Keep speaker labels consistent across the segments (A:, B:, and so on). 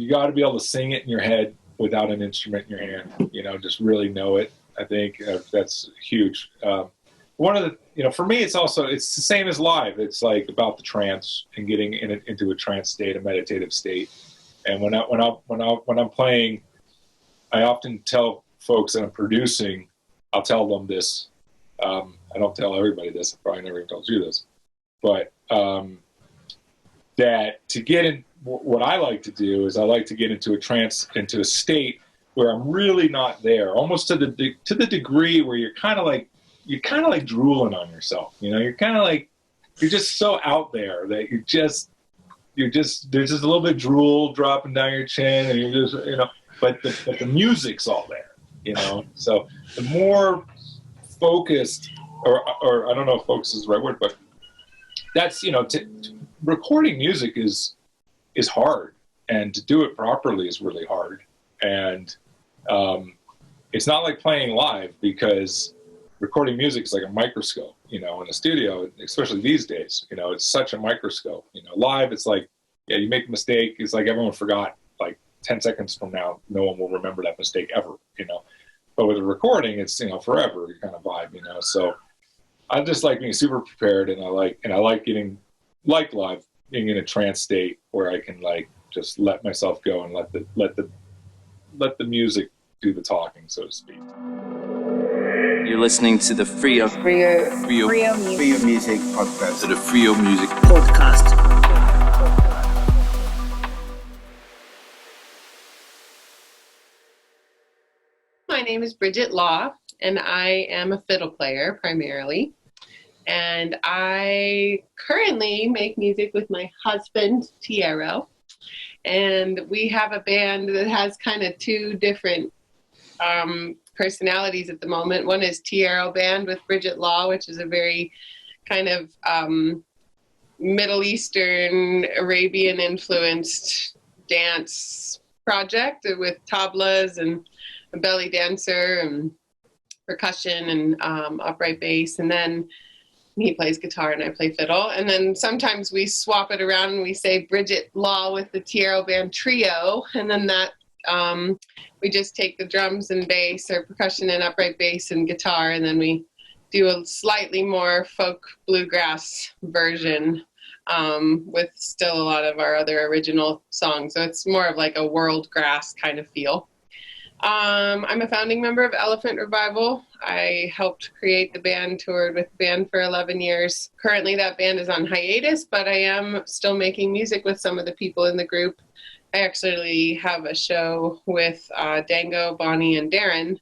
A: you got to be able to sing it in your head without an instrument in your hand. Just really know it. I think that's huge. One of the, for me, it's the same as live. It's like about the trance and getting into a trance state, a meditative state. And when I'm playing, I often tell folks that I'm producing, I'll tell them this. I don't tell everybody this. I probably never even told you this, but that to get in, what I like to do is I like to get into a trance, into a state where I'm really not there, almost to the degree where you're kind of like drooling on yourself. You're kind of like, you're just so out there that there's just a little bit of drool dropping down your chin, and you're just, but the music's all there, So the more focused, or I don't know if focus is the right word, but that's, recording music is hard, and to do it properly is really hard. And it's not like playing live, because recording music is like a microscope, in a studio, especially these days, it's such a microscope. Live, it's like, you make a mistake, it's like everyone forgot, like 10 seconds from now, no one will remember that mistake ever, But with a recording, it's, forever, you kind of vibe, So I just like being super prepared, and I like getting, like live, being in a trance state where I can just let myself go and let the music do the talking, so to speak.
B: You're listening to the Freio Music Podcast.
C: To the Freio Music
D: Podcast.
E: My name is Bridget Law, and I am a fiddle player primarily. And I currently make music with my husband, Tierro. And we have a band that has kind of two different personalities at the moment. One is Tierro Band with Bridget Law, which is a very kind of Middle Eastern, Arabian influenced dance project with tablas and a belly dancer and percussion and upright bass. And then he plays guitar and I play fiddle. And then sometimes we swap it around and we say Bridget Law with the Tierro Band Trio. And then that we just take the drums and bass, or percussion and upright bass and guitar, and then we do a slightly more folk bluegrass version with still a lot of our other original songs. So it's more of like a world grass kind of feel. I'm a founding member of Elephant Revival. I helped create the band, toured with the band for 11 years. Currently that band is on hiatus, but I am still making music with some of the people in the group. I actually have a show with Dango, Bonnie, and Darren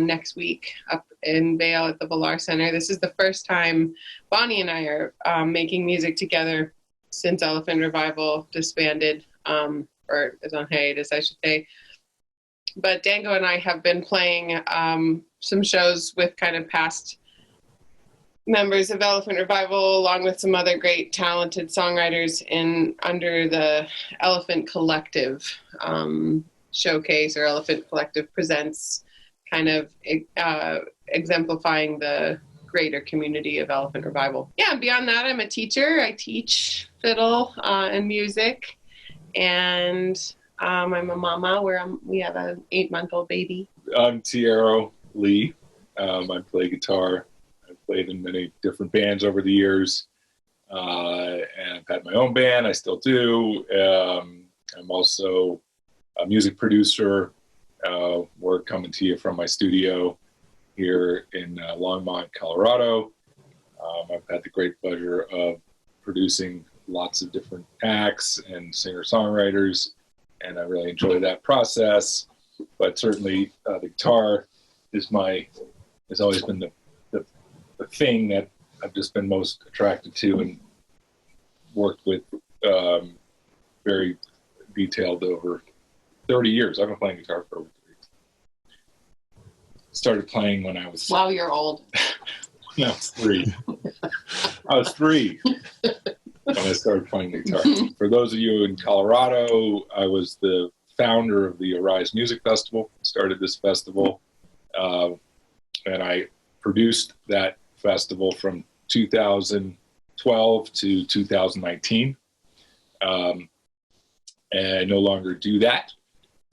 E: next week up in Vail at the Villar Center. This is the first time Bonnie and I are making music together since Elephant Revival disbanded, or is on hiatus, I should say. But Dango and I have been playing some shows with kind of past members of Elephant Revival, along with some other great talented songwriters under the Elephant Collective showcase, or Elephant Collective Presents, kind of exemplifying the greater community of Elephant Revival. Yeah, and beyond that, I'm a teacher. I teach fiddle and music, and I'm a mama we have an 8-month-old baby.
A: I'm Tierro Lee. I play guitar. I've played in many different bands over the years. And I've had my own band. I still do. I'm also a music producer. We're coming to you from my studio here in Longmont, Colorado. I've had the great pleasure of producing lots of different acts and singer-songwriters, and I really enjoy that process. But certainly the guitar has always been the thing that I've just been most attracted to and worked with very detailed over 30 years. I've been playing guitar for over 30 years. Started playing when I was...
E: Wow, you're old.
A: When I was 3. I was 3 when I started playing the guitar. For those of you in Colorado, I was the founder of the Arise Music Festival. Started this festival, and I produced that festival from 2012 to 2019. and I no longer do that.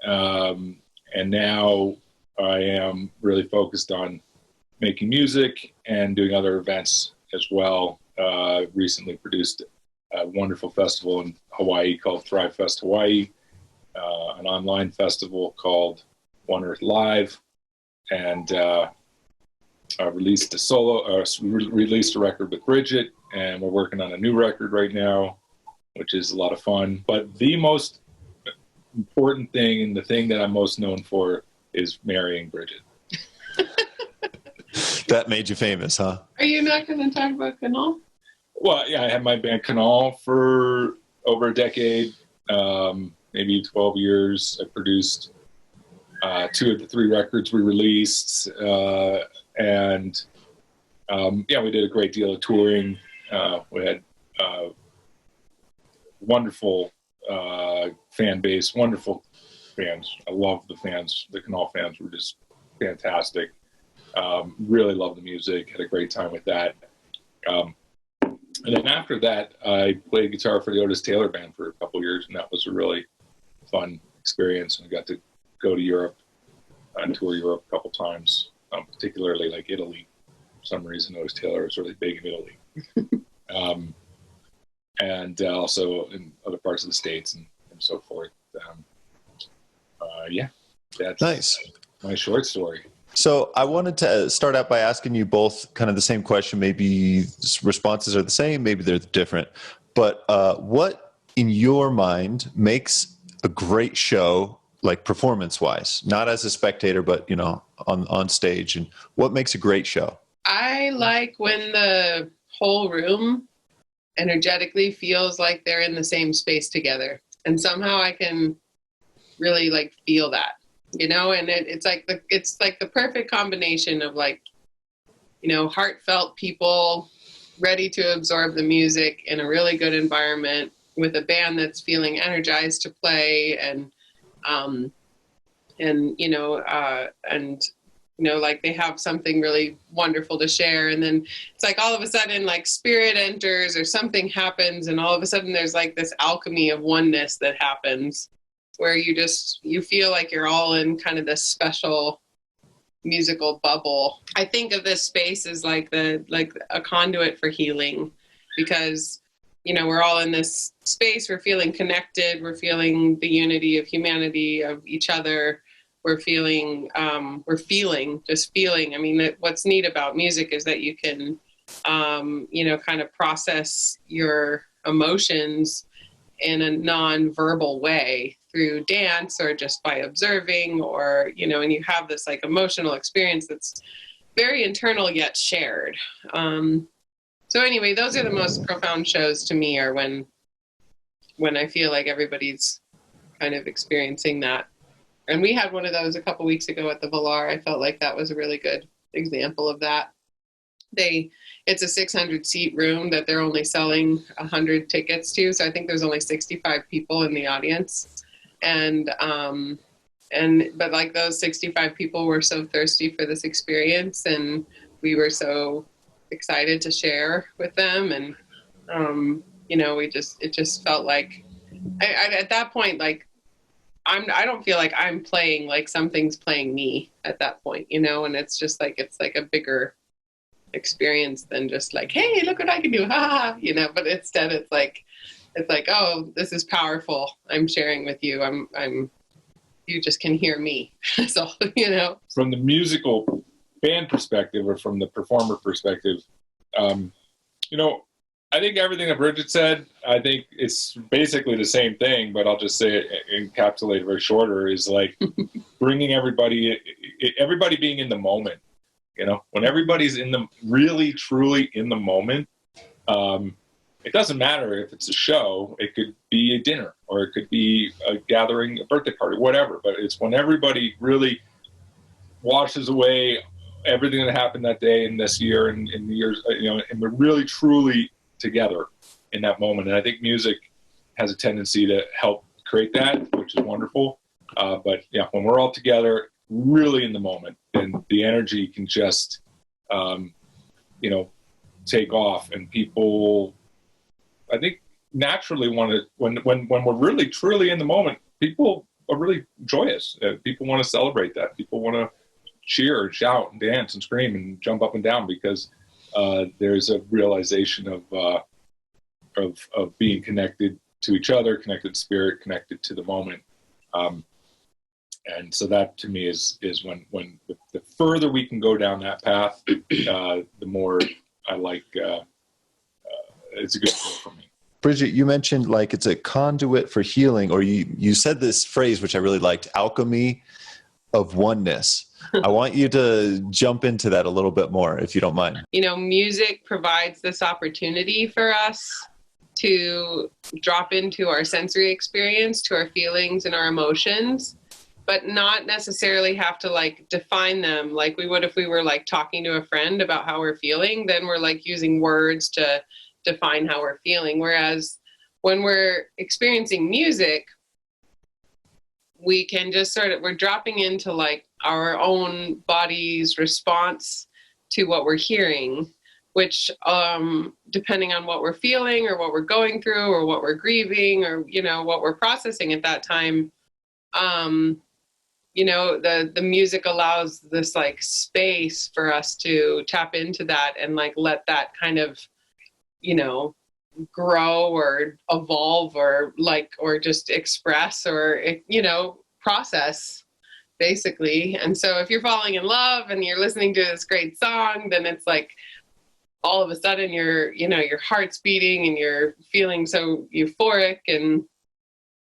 A: And now I am really focused on making music and doing other events as well. Recently produced a wonderful festival in Hawaii called Thrive Fest Hawaii, an online festival called One Earth Live, and I released a record with Bridget, and we're working on a new record right now, which is a lot of fun. But the most important thing, and the thing that I'm most known for, is marrying Bridget.
C: That made you famous, huh?
E: Are you not going to talk about Canal?
A: Well, yeah, I had my band Canal for over a decade, maybe 12 years. I produced 2 of the 3 records we released, and we did a great deal of touring. We had wonderful fan base, wonderful fans. I love the fans. The Canal fans were just fantastic. Really loved the music, had a great time with that. And then after that, I played guitar for the Otis Taylor Band for a couple years, and that was a really fun experience. And I got to go to Europe and tour Europe a couple times, particularly like Italy. For some reason, Otis Taylor was really big in Italy. And also in other parts of the States and so forth. That's
C: nice.
A: My short story.
C: So I wanted to start out by asking you both kind of the same question. Maybe responses are the same, maybe they're different. But what, in your mind, makes a great show, like performance-wise? Not as a spectator, but, you know, on stage. And what makes a great show?
E: I like when the whole room energetically feels like they're in the same space together. And somehow I can really like feel that. You know, and it's like the perfect combination of like, you know, heartfelt people ready to absorb the music in a really good environment with a band that's feeling energized to play and like they have something really wonderful to share. And then it's like all of a sudden like spirit enters or something happens, and all of a sudden there's like this alchemy of oneness that happens, where you feel like you're all in kind of this special musical bubble. I think of this space as like a conduit for healing, because, you know, we're all in this space, we're feeling connected, we're feeling the unity of humanity, of each other, we're feeling. I mean, what's neat about music is that you can, kind of process your emotions in a non-verbal way through dance or just by observing, or, you know, and you have this like emotional experience that's very internal yet shared. So anyway, those are the most profound shows to me, are when I feel like everybody's kind of experiencing that. And we had one of those a couple weeks ago at the Villar. I felt like that was a really good example of that. It's a 600 seat room that they're only selling 100 tickets to. So I think there's only 65 people in the audience. But like those 65 people were so thirsty for this experience, and we were so excited to share with them. And, it just felt like I at that point, like, I don't feel like I'm playing, like something's playing me at that point, you know, and it's just like, it's like a bigger experience than just like, hey, look what I can do, ha ha, you know. But instead it's like, oh, this is powerful, I'm sharing with you, I'm you just can hear me. So, you know,
A: from the musical band perspective, or from the performer perspective, I think everything that Bridget said, I think it's basically the same thing, but I'll just say it, encapsulate it very shorter, is like bringing everybody being in the moment. You know, when everybody's really, truly in the moment, it doesn't matter if it's a show, it could be a dinner, or it could be a gathering, a birthday party, whatever. But it's when everybody really washes away everything that happened that day and this year and in the years, you know, and we're really, truly together in that moment. And I think music has a tendency to help create that, which is wonderful. But yeah, when we're all together, really in the moment, and the energy can just, take off, and people, I think naturally want to, when we're really truly in the moment, people are really joyous. People want to celebrate that. People want to cheer and shout and dance and scream and jump up and down because there's a realization of being connected to each other, connected to spirit, connected to the moment. And so that to me is when the further we can go down that path, the more I like, it's a good thing for me.
C: Bridget, you mentioned like it's a conduit for healing, or you said this phrase, which I really liked, alchemy of oneness. I want you to jump into that a little bit more, if you don't mind.
E: You know, music provides this opportunity for us to drop into our sensory experience, to our feelings and our emotions, but not necessarily have to like define them like we would if we were like talking to a friend about how we're feeling. Then we're like using words to define how we're feeling. Whereas when we're experiencing music, we can just we're dropping into like our own body's response to what we're hearing, which depending on what we're feeling or what we're going through or what we're grieving or, you know, what we're processing at that time, you know, the music allows this like space for us to tap into that and like let that kind of, you know, grow or evolve or just express or, you know, process basically. And so if you're falling in love and you're listening to this great song, then it's like all of a sudden your heart's beating and you're feeling so euphoric, and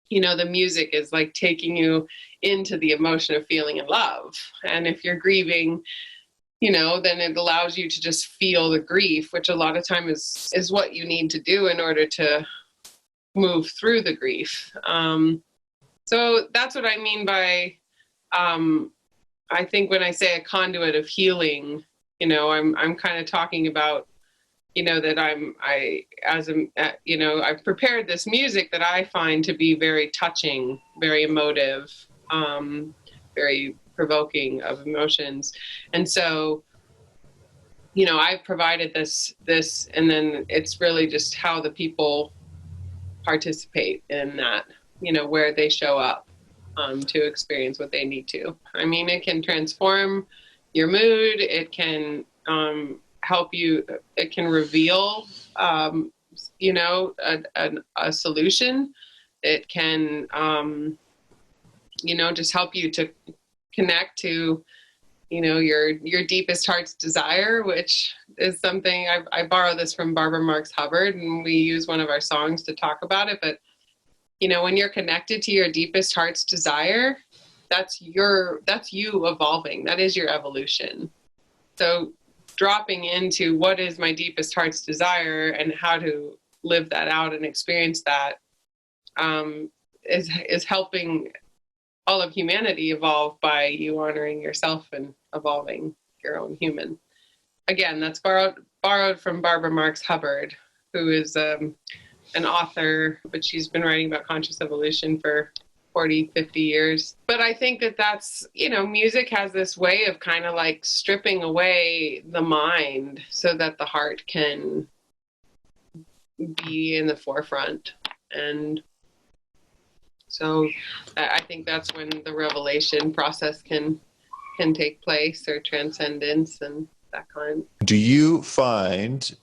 E: you know, the music is like taking you into the emotion of feeling in love. And if you're grieving, you know, then it allows you to just feel the grief, which a lot of time is what you need to do in order to move through the grief. So that's what I mean by, I think when I say a conduit of healing, you know, I'm kind of talking about, you know, that I've prepared this music that I find to be very touching, very emotive, very provoking of emotions. And so, you know, I've provided this, and then it's really just how the people participate in that, you know, where they show up to experience what they need to. I mean, it can transform your mood. It can help you. It can reveal, you know, a solution. It can, you know, just help you to connect to, you know, your deepest heart's desire, which is something I borrow this from Barbara Marx Hubbard, and we use one of our songs to talk about it. But, you know, when you're connected to your deepest heart's desire, that's you evolving. That is your evolution. So dropping into what is my deepest heart's desire and how to live that out and experience that is helping all of humanity evolve by you honoring yourself and evolving your own human. Again, that's borrowed from Barbara Marx Hubbard, who is an author, but she's been writing about conscious evolution for 40, 50 years. But I think that's, you know, music has this way of kind of like stripping away the mind so that the heart can be in the forefront. And so I think that's when the revelation process can take place, or transcendence and that kind.
C: Do you find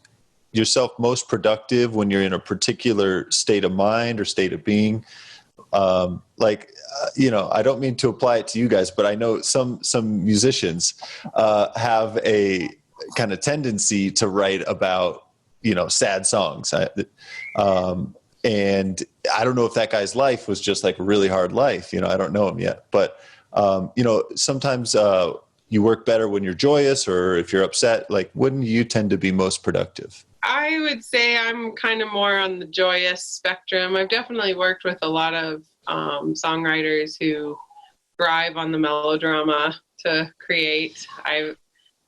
C: yourself most productive when you're in a particular state of mind or state of being? You know, I don't mean to apply it to you guys, but I know some musicians have a kind of tendency to write about, you know, sad songs. And I don't know if that guy's life was just like a really hard life. You know, I don't know him yet. But, you know, sometimes you work better when you're joyous, or if you're upset. Like, when do you tend to be most productive?
E: I would say I'm kind of more on the joyous spectrum. I've definitely worked with a lot of songwriters who thrive on the melodrama to create.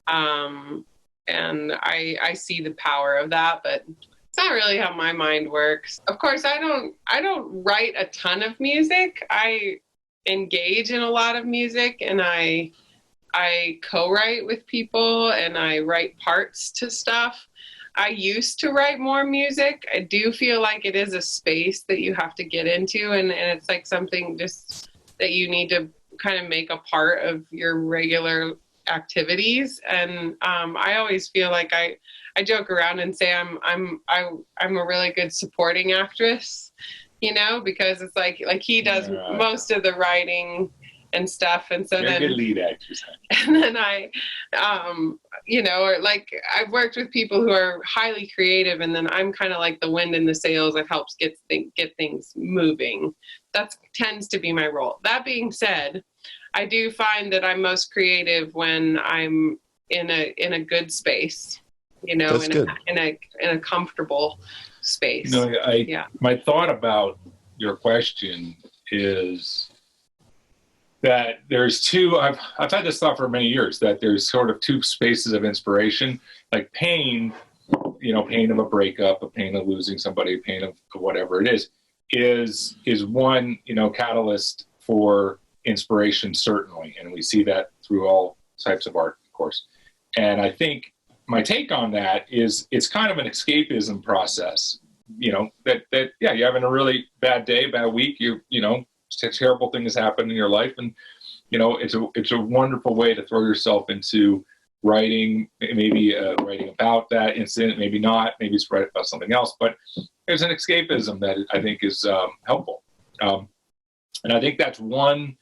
E: And I see the power of that, but it's not really how my mind works. Of course, I don't write a ton of music. I engage in a lot of music, and I co-write with people, and I write parts to stuff. I used to write more music. I do feel like it is a space that you have to get into, and it's like something just that you need to kind of make a part of your regular activities. And I always feel like I joke around and say I'm a really good supporting actress, you know, because it's like he does most of the writing and stuff, and so
A: You're
E: then
A: a good lead actress.
E: and then I you know, or like I've worked with people who are highly creative, and then I'm kind of like the wind in the sails that helps get things moving. That tends to be my role. That being said, I do find that I'm most creative when I'm in a good space, you know, in a comfortable space.
A: You know, my thought about your question is that there's two. I've had this thought for many years, that there's sort of two spaces of inspiration, like pain, you know, pain of a breakup, a pain of losing somebody, pain of whatever it is one, you know, catalyst for inspiration, certainly. And we see that through all types of art, of course. And I think my take on that is it's kind of an escapism process, you know, that yeah, you're having a really bad day, bad week, you know, terrible thing has happened in your life, and you know, it's a wonderful way to throw yourself into writing, maybe writing about that incident, maybe not, maybe it's write about something else, but there's an escapism that I think is helpful. And I think that's one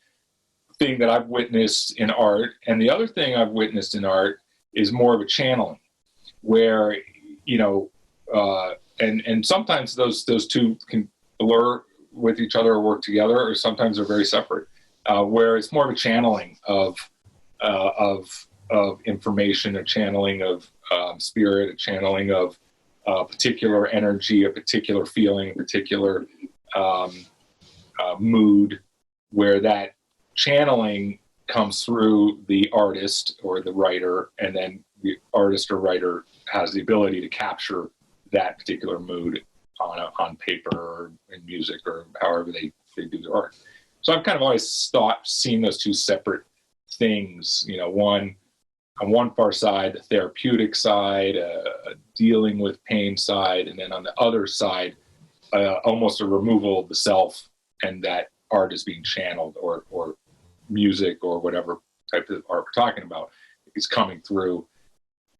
A: thing that I've witnessed in art. And the other thing I've witnessed in art is more of a channeling, where, you know, and sometimes those two can blur with each other or work together, or sometimes they're very separate, where it's more of a channeling of information, a channeling of spirit, a channeling of particular energy, a particular feeling, a particular mood, where that channeling comes through the artist or the writer, and then the artist or writer has the ability to capture that particular mood on paper or in music or however they do their art. So I've kind of always seen those two separate things, you know, one on one far side, the therapeutic side, dealing with pain side, and then on the other side, almost a removal of the self, and that art is being channeled, or music or whatever type of art we're talking about is coming through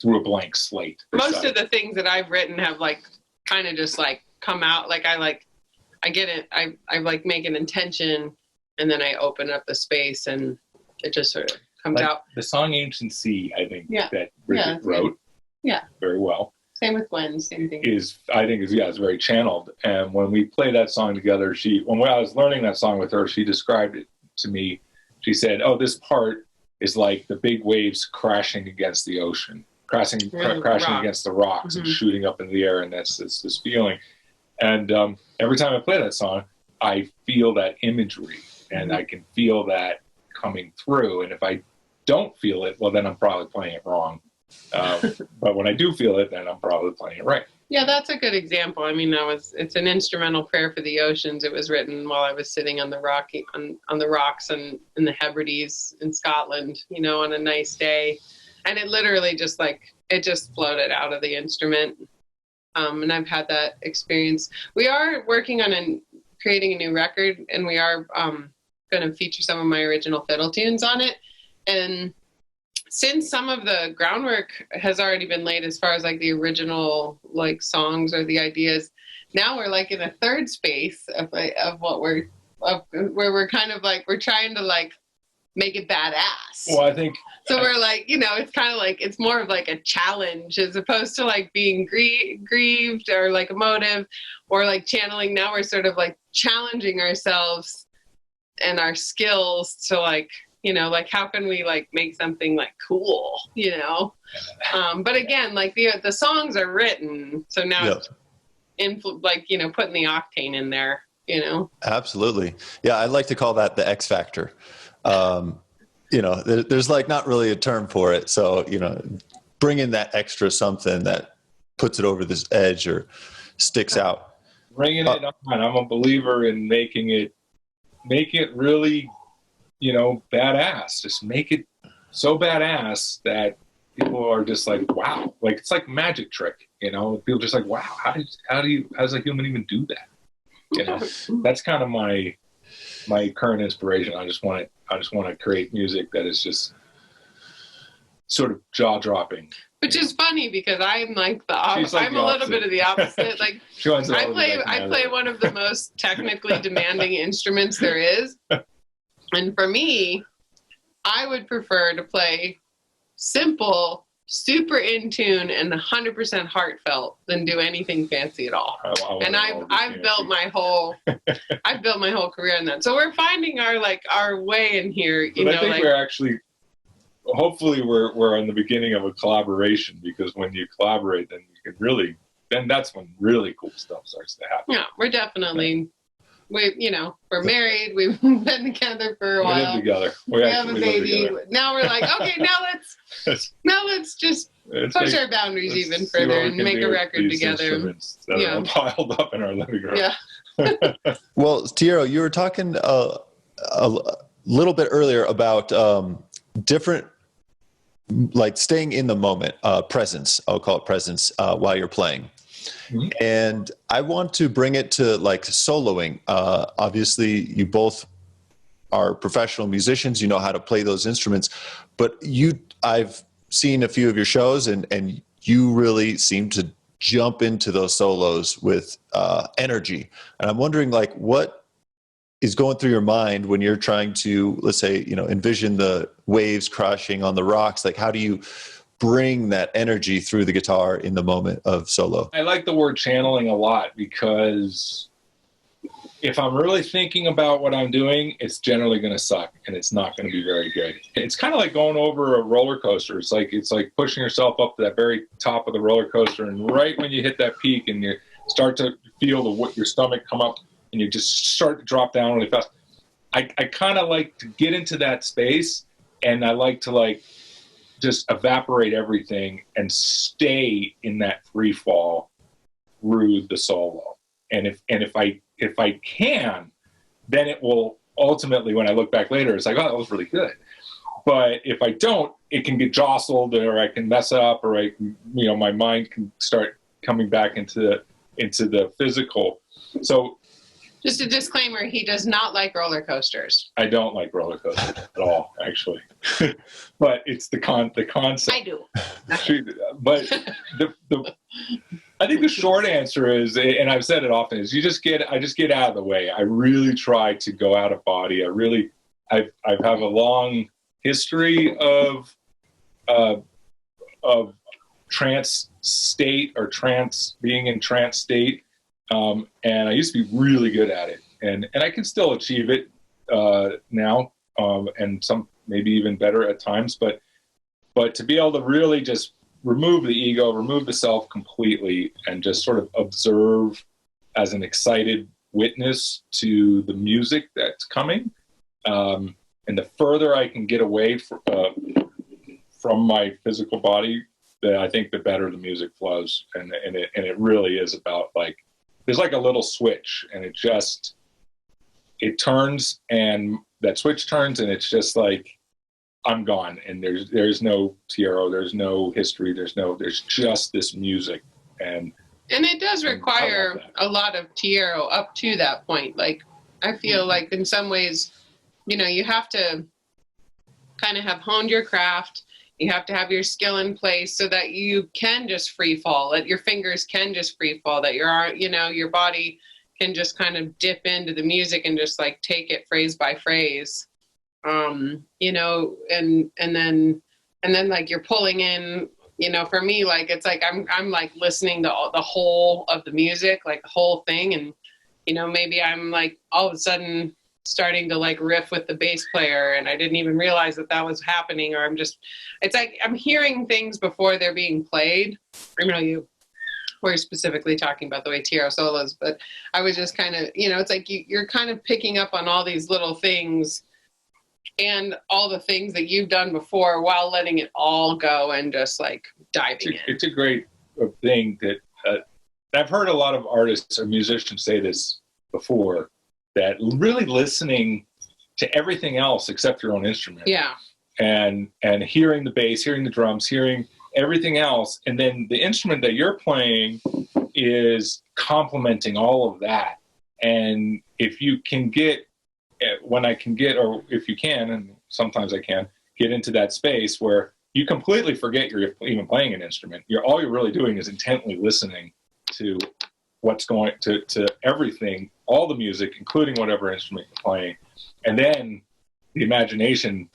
A: a blank slate.
E: Most of the things that I've written have like kind of just like come out, like I get it, I like make an intention, and then I open up the space and it just sort of comes
A: like
E: out.
A: The song Ancient Sea, I think, that Bridget
E: it's
A: wrote
E: good.
A: very well.
E: Same with Gwen, same thing.
A: It's very channeled. And when we play that song together, when I was learning that song with her, she described it to me. She said, "Oh, this part is like the big waves crashing against the ocean, crashing against the rocks, and shooting up in the air, and that's this feeling." And every time I play that song, I feel that imagery, and I can feel that coming through. And if I don't feel it, well, then I'm probably playing it wrong. But when I do feel it, then I'm probably playing it right.
E: Yeah, that's a good example. I mean, it's an instrumental prayer for the oceans. It was written while I was sitting on the rocks and in the Hebrides in Scotland, you know, on a nice day. And it literally just floated out of the instrument. And I've had that experience. We are working on creating a new record, and we are going to feature some of my original fiddle tunes on it. And since some of the groundwork has already been laid as far as like the original like songs or the ideas, now we're like in a third space of where we're kind of like, we're trying to like make it badass.
A: Well, I think
E: so. We're like, you know, it's kind of like, it's more of like a challenge as opposed to like being grieved or like emotive or like channeling. Now we're sort of like challenging ourselves and our skills to like, you know, like how can we like make something like cool, you know? But again, like the songs are written, so now it's like, you know, putting the octane in there, you know?
C: Absolutely. Yeah, I like to call that the X factor. You know, there's like not really a term for it. So, you know, bring in that extra something that puts it over this edge or sticks out.
A: Bringing it on. I'm a believer in make it really, you know, badass. Just make it so badass that people are just like, wow, like it's like a magic trick, you know. People just like, wow, how does a human even do that? You know, that's kind of my current inspiration. I just want to create music that is just sort of jaw dropping.
E: Which is funny because I'm like I'm a little bit of the opposite. Like I play one of the most technically demanding instruments there is, and for me, I would prefer to play simple, super in tune, and 100% heartfelt than do anything fancy at all. And I've built my whole career on that. So we're finding our way in here.
A: I think we're actually. Hopefully we're on the beginning of a collaboration, because when you collaborate, then that's when really cool stuff starts to happen.
E: Yeah, we're definitely, we're married. We've been together for a while.
A: We live together. We
E: have a baby. Now we're like, okay, now let's just push our boundaries even further and make a record together.
A: That are piled up in our living room.
E: Yeah.
C: Well, Tierro, you were talking a little bit earlier about different, like staying in the moment, presence. I'll call it presence while you're playing. Mm-hmm. And I want to bring it to like soloing. Obviously, you both are professional musicians. You know how to play those instruments. But I've seen a few of your shows, and you really seem to jump into those solos with energy. And I'm wondering, like, what is going through your mind when you're trying to, let's say, envision the waves crashing on the rocks? Like, how do you bring that energy through the guitar in the moment of solo?
A: I like the word channeling a lot, because if I'm really thinking about what I'm doing, it's generally going to suck, and it's not going to be very good. It's kind of like going over a roller coaster. It's like pushing yourself up to that very top of the roller coaster, and right when you hit that peak and you start to feel your stomach come up, and you just start to drop down really fast. I kind of like to get into that space, and I like to just evaporate everything and stay in that free fall through the solo. And if I can, then it will ultimately, when I look back later, it's like, oh, that was really good. But if I don't, it can get jostled, or I can mess up, or my mind can start coming back into the physical. So.
E: Just a disclaimer, he does not like roller coasters.
A: I don't like roller coasters at all, actually. But it's the concept.
E: I do.
A: But I think the short answer is, and I've said it often, is I just get out of the way. I really try to go out of body. I have a long history of trance state, or being in trance state. And I used to be really good at it, and I can still achieve it now, and some maybe even better at times. But to be able to really just remove the ego, remove the self completely, and just sort of observe as an excited witness to the music that's coming, and the further I can get away from my physical body, I think the better the music flows, and it really is about there's like a little switch, and it turns, and that switch turns, and it's just like, I'm gone, and there's no Tierro, there's no history, there's just this music, and
E: it does require a lot of Tierro up to that point. Like, I feel like in some ways, you have to kind of have honed your craft. You have to have your skill in place so that you can just free fall, that your fingers can just free fall, that your body can just kind of dip into the music and just take it phrase by phrase, and then you're pulling in, for me, it's like I'm listening to the whole of the music, the whole thing. And, maybe I'm all of a sudden starting to riff with the bass player, and I didn't even realize that was happening, or it's like I'm hearing things before they're being played. I know you were specifically talking about the way Tierro solos, but I was just kind of, it's like you're kind of picking up on all these little things and all the things that you've done before while letting it all go and just diving in.
A: It's a great thing that I've heard a lot of artists or musicians say this before, that really listening to everything else except your own instrument and hearing the bass, hearing the drums, hearing everything else. And then the instrument that you're playing is complementing all of that. And if you can get, when I can get, or if you can, and sometimes I can, get into that space where you completely forget you're even playing an instrument. All you're really doing is intently listening to what's going to everything, all the music, including whatever instrument you're playing. And then the imagination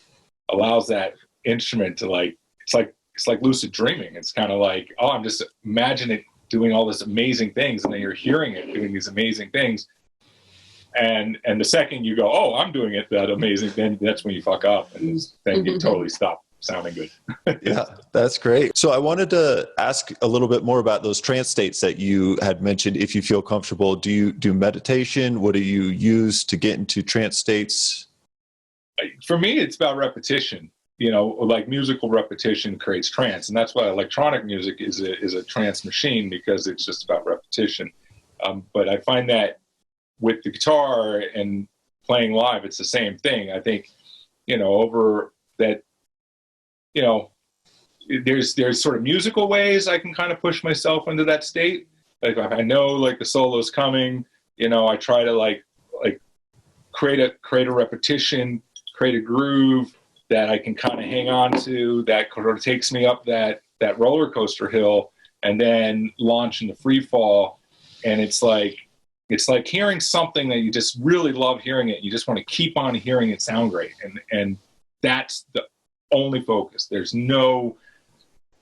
A: allows that instrument to it's like lucid dreaming. It's kind of like, oh, I'm just imagining it doing all this amazing things, and then you're hearing it doing these amazing things. And the second you go, oh, I'm doing it that amazing, then that's when you fuck up, and then you totally stop sounding good.
C: Yeah, that's great. So I wanted to ask a little bit more about those trance states that you had mentioned. If you feel comfortable, do you do meditation? What do you use to get into trance states?
A: For me, it's about repetition. Like musical repetition creates trance, and that's why electronic music is a trance machine, because it's just about repetition. But I find that with the guitar and playing live, it's the same thing. I think, over that, there's sort of musical ways I can kind of push myself into that state. Like if I know like the solo's coming, I try to create a repetition, create a groove that I can kind of hang on to, that sort of takes me up that roller coaster hill, and then launch into free fall. And it's like hearing something that you just really love hearing it. You just want to keep on hearing it sound great. And that's the only focus.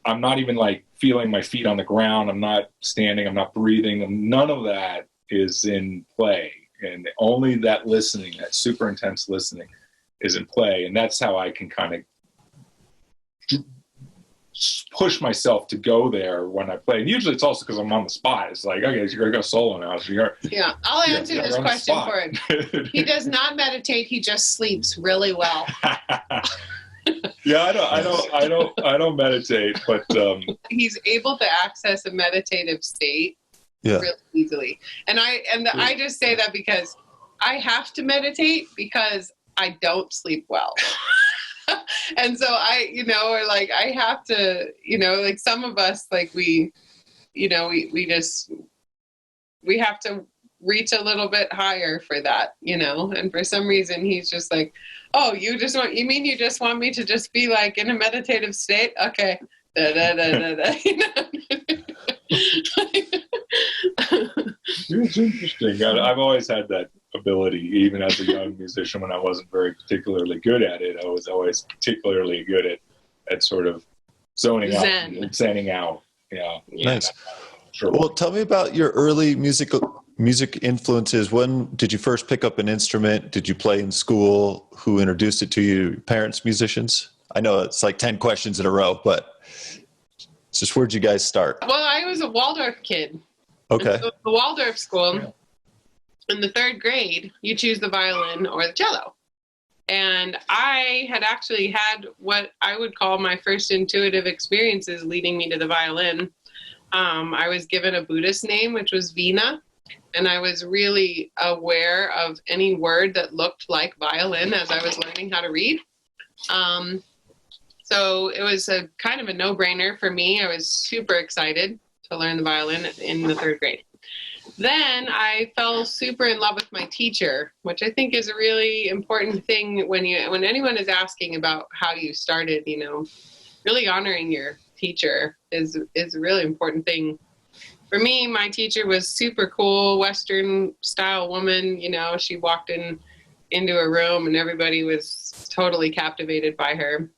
A: I'm not even feeling my feet on the ground. I'm not standing. I'm not breathing. None of that is in play. And only that listening, that super intense listening, is in play. And that's how I can kind of push myself to go there when I play. And usually it's also because I'm on the spot. It's like, okay, you're going to go solo now. So
E: I'll answer this question for him. He does not meditate. He just sleeps really well.
A: Yeah, I don't meditate, but
E: he's able to access a meditative state really easily. And I just say that because I have to meditate because I don't sleep well. And so I have to, some of us, we have to reach a little bit higher for that, and for some reason he's just like, oh, you just want me to just be in a meditative state? Okay. Da, da, da, da, da.
A: It's interesting. I've always had that ability, even as a young musician, when I wasn't very particularly good at it. I was always particularly good at sort of zoning out and zenning out. Yeah.
C: Nice.
A: Sure.
C: Well, tell me about your early music influences. When did you first pick up an instrument? Did you play in school? Who introduced it to you? Your parents, musicians? I know it's 10 questions in a row, but it's just, where'd you guys start?
E: Well, I was a Waldorf kid.
C: Okay.
E: So the Waldorf school, in the 3rd grade, you choose the violin or the cello. And I had actually had what I would call my first intuitive experiences leading me to the violin. I was given a Buddhist name, which was Veena. And I was really aware of any word that looked like violin as I was learning how to read. So it was a kind of a no-brainer for me. I was super excited to learn the violin in the 3rd grade. Then I fell super in love with my teacher, which I think is a really important thing when anyone is asking about how you started, really honoring your teacher is a really important thing. For me, my teacher was super cool, Western style woman. She walked into a room and everybody was totally captivated by her.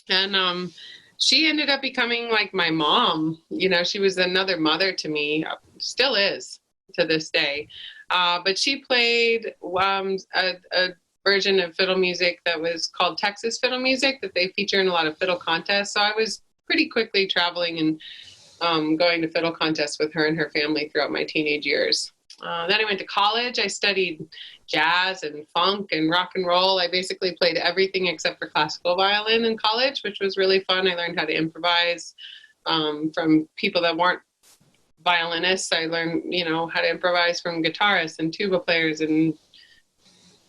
E: And she ended up becoming like my mom. She was another mother to me, still is to this day. But she played a version of fiddle music that was called Texas fiddle music that they feature in a lot of fiddle contests. So I was pretty quickly traveling and going to fiddle contests with her and her family throughout my teenage years. Then I went to college. I studied jazz and funk and rock and roll. I basically played everything except for classical violin in college, which was really fun. I learned how to improvise from people that weren't violinists. I learned, how to improvise from guitarists and tuba players and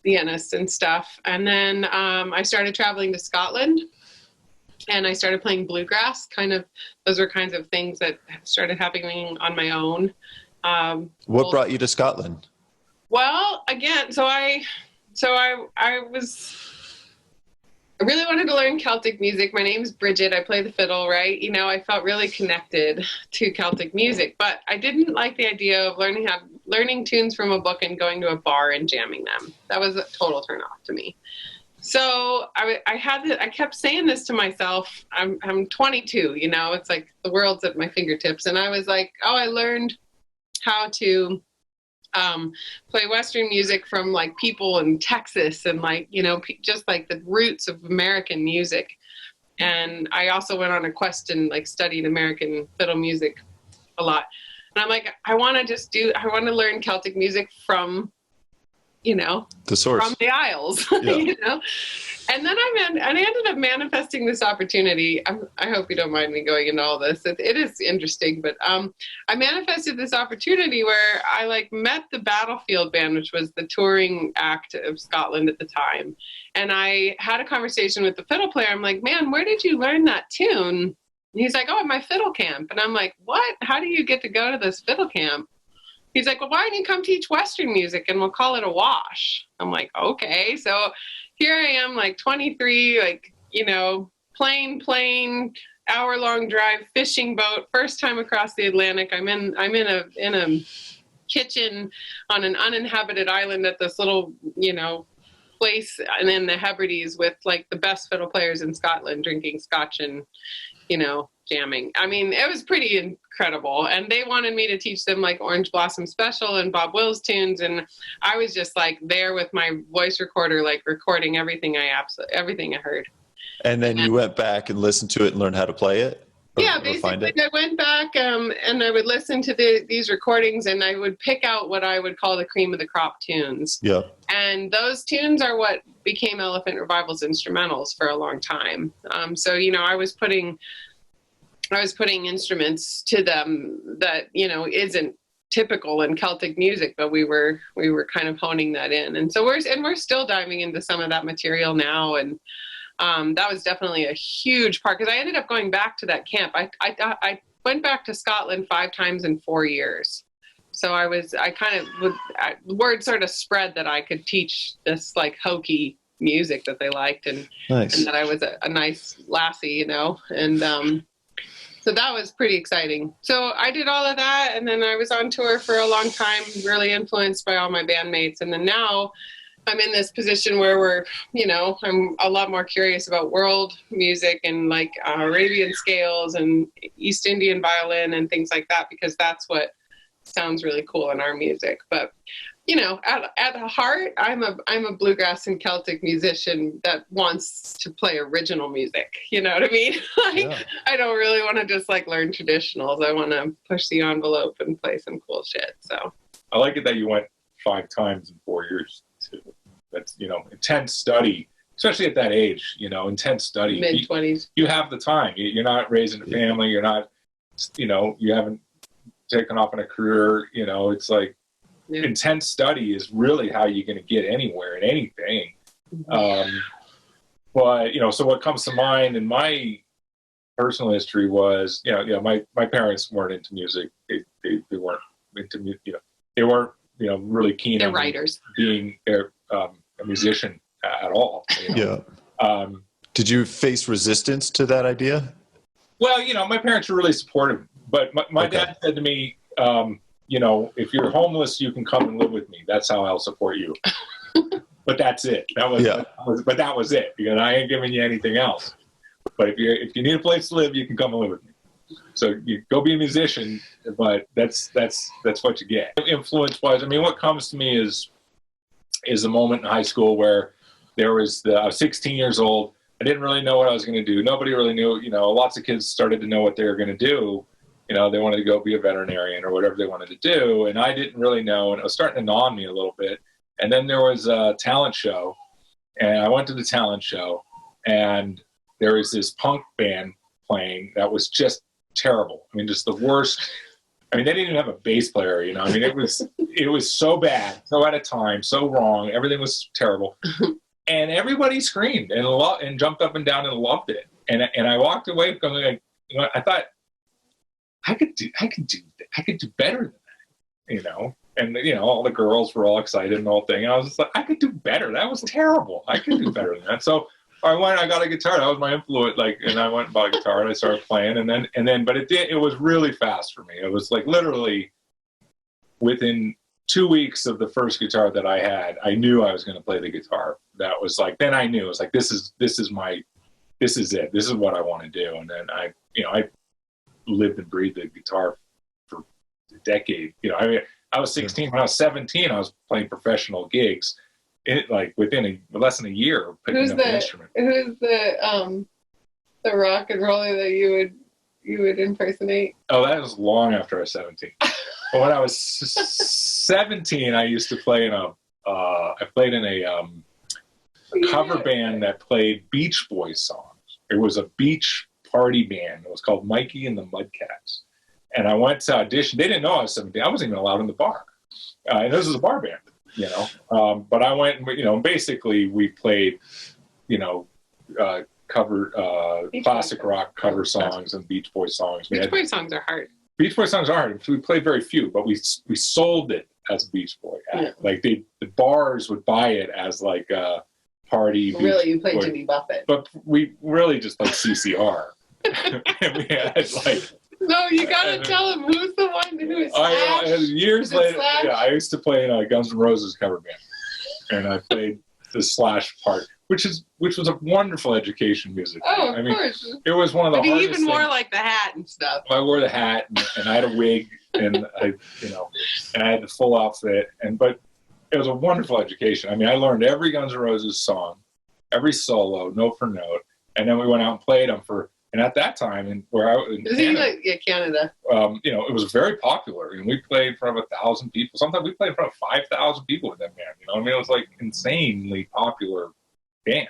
E: pianist and stuff. And then I started traveling to Scotland, and I started playing bluegrass. Those were kinds of things that started happening on my own.
C: What brought you to Scotland?
E: Well, again, I really wanted to learn Celtic music. My name's Bridget. I play the fiddle, right? You know, I felt really connected to Celtic music, but I didn't like the idea of learning tunes from a book and going to a bar and jamming them. That was a total turn off to me. So I kept saying this to myself. I'm 22, you know, it's like the world's at my fingertips. And I was like, oh, I learned how to play Western music from like people in Texas and like, you know, just like the roots of American music. And I also went on a quest and like studied American fiddle music a lot. And I'm like, I want to learn Celtic music from, you know,
C: the source,
E: from the Isles,
C: yeah.
E: you know? And then I ended up manifesting this opportunity. I hope you don't mind me going into all this. It is interesting, but I manifested this opportunity where I like met the Battlefield Band, which was the touring act of Scotland at the time. And I had a conversation with the fiddle player. I'm like, man, where did you learn that tune? And he's like, oh, at my fiddle camp. And I'm like, what? How do you get to go to this fiddle camp? He's like, well, why don't you come teach Western music and we'll call it a wash? I'm like, okay. So here I am, like 23, like, you know, plane, hour-long drive, fishing boat, first time across the Atlantic. I'm in a kitchen on an uninhabited island at this little, you know, place and in the Hebrides with like the best fiddle players in Scotland drinking scotch and, you know, jamming. I mean, it was pretty incredible. And they wanted me to teach them like Orange Blossom Special and Bob Wills tunes. And I was just like there with my voice recorder, like recording everything I heard.
C: And then you went back and listened to it and learned how to play it?
E: Yeah, basically I went back and I would listen to these recordings and I would pick out what I would call the cream of the crop tunes.
C: Yeah.
E: And those tunes are what became Elephant Revival's instrumentals for a long time. So, you know, I was putting instruments to them that, you know, isn't typical in Celtic music, but we were kind of honing that in. And so we're still diving into some of that material now. And that was definitely a huge part because I ended up going back to that camp. I went back to Scotland 5 times in 4 years. So the word sort of spread that I could teach this like hokey music that they liked and that I was a nice lassie, you know, and, so that was pretty exciting. So I did all of that, and then I was on tour for a long time, really influenced by all my bandmates. And then now I'm in this position where I'm a lot more curious about world music and like Arabian scales and East Indian violin and things like that, because that's what sounds really cool in our music. But you know, at heart, I'm a bluegrass and Celtic musician that wants to play original music. You know what I mean? I don't really want to just like learn traditionals. I want to push the envelope and play some cool shit. So
A: I like it that you went 5 times in 4 years too. That's, you know, intense study, especially at that age. You know, intense study.
E: Mid-20s.
A: You have the time. You're not raising a family. You're not, you know, you haven't taken off in a career. You know, it's like. Yeah. Intense study is really how you're going to get anywhere in anything. But, you know, so what comes to mind in my personal history was, you know, my parents weren't into music. They weren't into music, you know, they weren't, you know, really keen
E: They're
A: on
E: writers.
A: Being a musician at all. You know?
C: Yeah. Did you face resistance to that idea?
A: Well, you know, my parents were really supportive, but my dad said to me, you know, if you're homeless, you can come and live with me. That's how I'll support you. But that's it. That was it. Because I ain't giving you anything else. But if you need a place to live, you can come and live with me. So you go be a musician, but that's what you get. Influence-wise, I mean, what comes to me is a moment in high school where I was 16 years old. I didn't really know what I was going to do. Nobody really knew. You know, lots of kids started to know what they were going to do. You know, they wanted to go be a veterinarian or whatever they wanted to do. And I didn't really know. And it was starting to gnaw on me a little bit. And then there was a talent show. And I went to the talent show. And there was this punk band playing that was just terrible. I mean, just the worst I mean, they didn't even have a bass player, you know. I mean, it was so bad, so out of time, so wrong. Everything was terrible, and everybody screamed and jumped up and down and loved it. And I walked away going, like, you know, I thought I could do better than that, you know. And you know, all the girls were all excited and the whole thing. And I was just like, I could do better. That was terrible. I could do better than that. So I got a guitar. That was my influence. Like, and I went and bought a guitar and I started playing. And then, but it was really fast for me. It was like literally within 2 weeks of the first guitar that I had, I knew I was going to play the guitar. That was like, then I knew it was like, this is it. This is what I want to do. And then I lived and breathed the guitar for a decade. You know, I mean, I was 16. When I was 17, I was playing professional gigs. Like within less than a year of picking up the instrument.
E: Who's the rock and roller that you would impersonate?
A: Oh, that was long after I was 17. But when I was 17, I used to play in a cover band that played Beach Boys songs. It was a beach party band. It was called Mikey and the Mudcats. And I went to audition. They didn't know I was 17. I wasn't even allowed in the bar. And this was a bar band. You know, but I went, you know, basically we played, you know, classic rock cover songs and Beach Boys songs.
E: Beach Boys songs are hard.
A: Beach Boys songs are hard. We played very few, but we sold it as a Beach Boy act. Yeah. Like the bars would buy it as like a party.
E: Really, you played Jimmy Buffett.
A: But we really just played CCR. And we had like.
E: No, you gotta tell him who's the one who is Slash.
A: Years later, yeah, I used to play in a Guns N' Roses cover band, and I played the Slash part, which was a wonderful education music.
E: Oh, of course.
A: It was one of the hardest
E: even more like the hat and stuff.
A: I wore the hat, and I had a wig, and I had the full outfit, but it was a wonderful education. I mean, I learned every Guns N' Roses song, every solo, note for note, and then we went out and played them for. And at that time, in Canada,
E: Canada.
A: You know, it was very popular, and we played in front of 1,000 people. Sometimes we played in front of 5,000 people with that band. You know, I mean, it was like insanely popular band.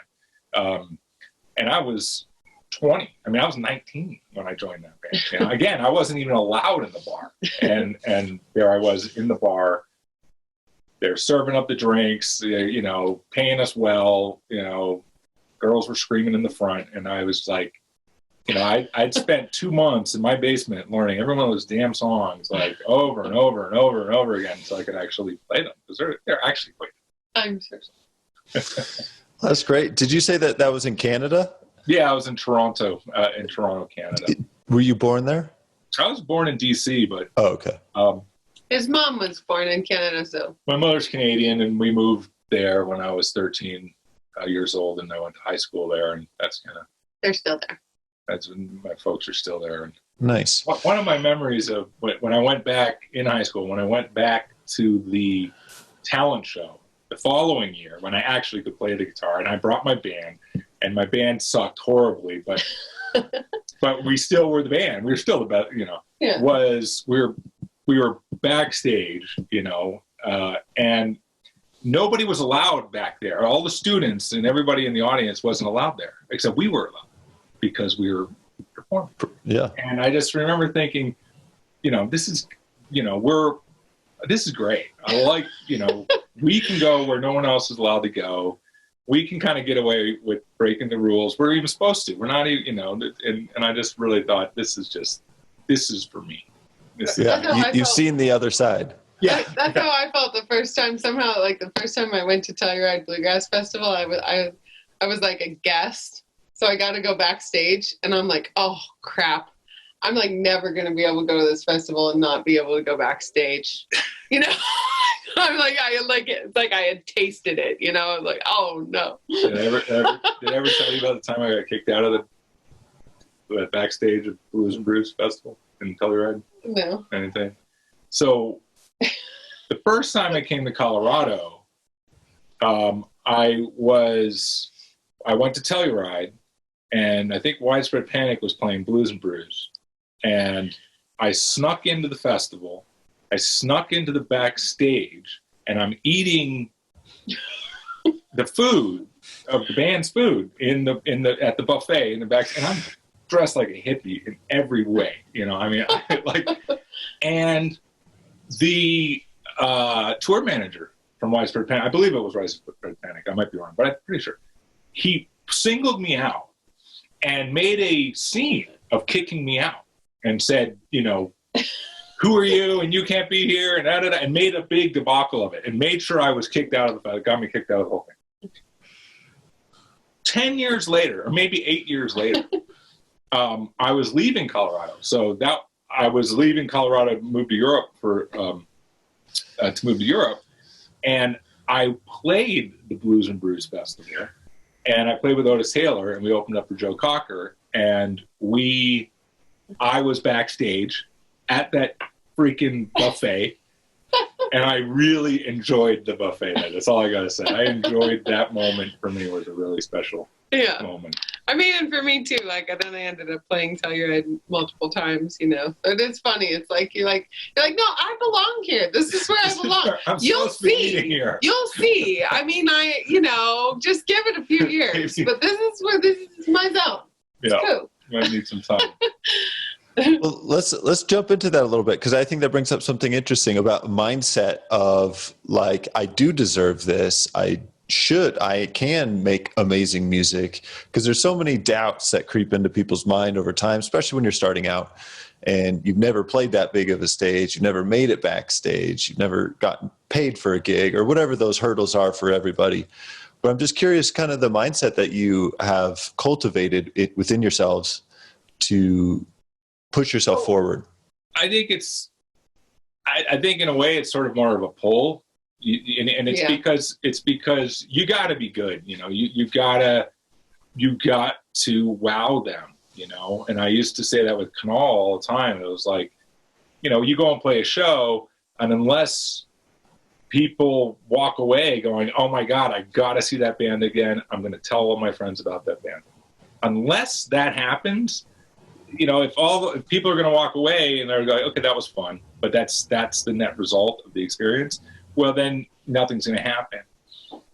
A: And I was 20. I mean, I was 19 when I joined that band. You know, again, I wasn't even allowed in the bar, and there I was in the bar. They're serving up the drinks, you know, paying us well. You know, girls were screaming in the front, and I was like. You know, I'd spent 2 months in my basement learning every one of those damn songs, like over and over and over and over again, so I could actually play them because they're actually quite.
E: I'm sure.
C: That's great. Did you say that was in Canada?
A: Yeah, I was in Toronto, Canada.
C: Were you born there?
A: I was born in D.C., but
C: okay.
E: His mom was born in Canada, so
A: my mother's Canadian, and we moved there when I was 13 years old, and I went to high school there, and that's kind of.
E: They're still there.
A: That's when my folks are still there. And
C: nice.
A: One of my memories of when I went back in high school, when I went back to the talent show the following year, when I actually could play the guitar, and I brought my band, and my band sucked horribly, but but we still were the band. We were still the best, you know.
E: Yeah.
A: We were backstage, you know, and nobody was allowed back there. All the students and everybody in the audience wasn't allowed there, except we were allowed. Because we were performing.
C: Yeah.
A: And I just remember thinking, you know, this is great. I like, you know, we can go where no one else is allowed to go. We can kind of get away with breaking the rules. We're even supposed to. We're not even, you know, and I just really thought this is for me.
C: You've seen the other side.
E: Yeah. That's how I felt the first time. Somehow, like the first time I went to Telluride Bluegrass Festival, I was like a guest. So I got to go backstage, and I'm like, oh, crap. I'm, like, never going to be able to go to this festival and not be able to go backstage. You know? I'm like, it's like I had tasted it, you know? I'm like, oh, no.
A: Did I ever tell you about the time I got kicked out of the backstage of Blues and Brews Festival in Telluride?
E: No.
A: Anything? So the first time I came to Colorado, I went to Telluride, and I think Widespread Panic was playing Blues and Brews. And I snuck into the festival. I snuck into the backstage, and I'm eating the food of the band's food at the buffet in the back. And I'm dressed like a hippie in every way, you know, I mean, and the tour manager from Widespread Panic, I believe it was Widespread Panic, I might be wrong, but I'm pretty sure, he singled me out and made a scene of kicking me out and said, you know, who are you, and you can't be here, and and made a big debacle of it, and made sure I was kicked out of got me kicked out of the whole thing. 10 years later, or maybe 8 years later, I was leaving Colorado. So I was leaving Colorado to move to Europe and I played the Blues and Brews Festival, and I played with Otis Taylor, and we opened up for Joe Cocker, and I was backstage at that freaking buffet, and I really enjoyed the buffet. That's all I gotta say. I enjoyed that moment. For me, it was a really special moment.
E: I mean, and for me too. Like, and then I ended up playing Telluride multiple times. You know, but it's funny. It's like you're like, no, I belong here. This is where I belong. You'll see. You'll see. I mean, just give it a few years. But this is my zone.
A: Yeah,
E: cool.
A: Might need some time.
C: Well, let's jump into that a little bit, because I think that brings up something interesting about mindset of like, I do deserve this. I can make amazing music, because there's so many doubts that creep into people's mind over time, especially when you're starting out and you've never played that big of a stage. You've never made it backstage. You've never gotten paid for a gig, or whatever those hurdles are for everybody. But I'm just curious, kind of the mindset that you have cultivated within yourselves to push yourself forward.
A: I think I think in a way it's sort of more of a pull, and it's because you got to be good. You know, you got to wow them. You know, and I used to say that with Canal all the time. It was like, you know, you go and play a show, and unless people walk away going, "Oh my God, I got to see that band again. I'm going to tell all my friends about that band." Unless that happens, you know, if people are going to walk away and they're like, okay, that was fun, but that's the net result of the experience, well, then nothing's going to happen.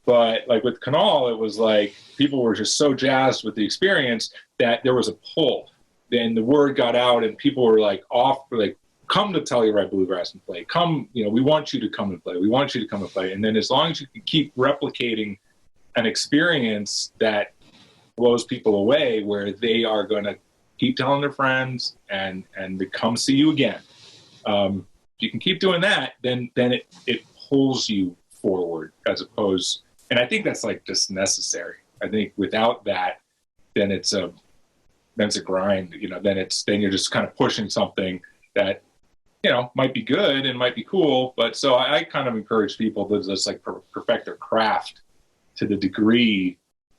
A: But like with Canal, it was like people were just so jazzed with the experience that there was a pull. Then the word got out, and people were like come to Telluride Bluegrass and play. Come, you know, we want you to come and play. We want you to come and play. And then as long as you can keep replicating an experience that blows people away, where they are going to keep telling their friends and to come see you again. If you can keep doing that, then it pulls you forward, as opposed, and I think that's like just necessary. I think without that, then it's a grind, you know, then you're just kind of pushing something that, you know, might be good and might be cool. But so I kind of encourage people to just like perfect their craft to the degree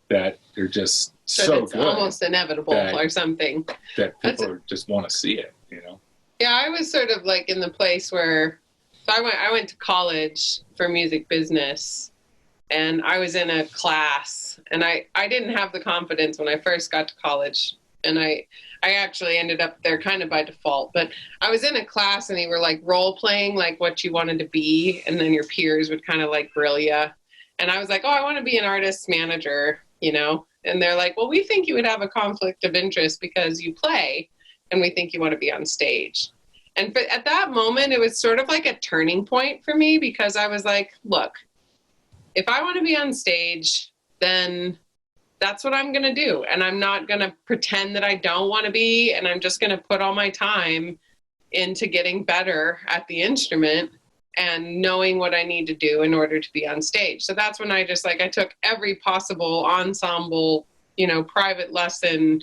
A: that they're just so
E: it's
A: good,
E: almost inevitable or something.
A: That people just want to see it, you know?
E: Yeah, I was sort of like in the place where, so I went to college for music business, and I was in a class, and I didn't have the confidence when I first got to college, and I actually ended up there kind of by default, but I was in a class, and they were like role playing like what you wanted to be, and then your peers would kind of like grill you. And I was like, oh, I want to be an artist manager, you know? And they're like, well, we think you would have a conflict of interest because you play, and we think you want to be on stage. And at that moment, it was sort of like a turning point for me, because I was like, look, if I want to be on stage, then that's what I'm going to do. And I'm not going to pretend that I don't want to be, and I'm just going to put all my time into getting better at the instrument and knowing what I need to do in order to be on stage. So that's when I took every possible ensemble, you know, private lesson,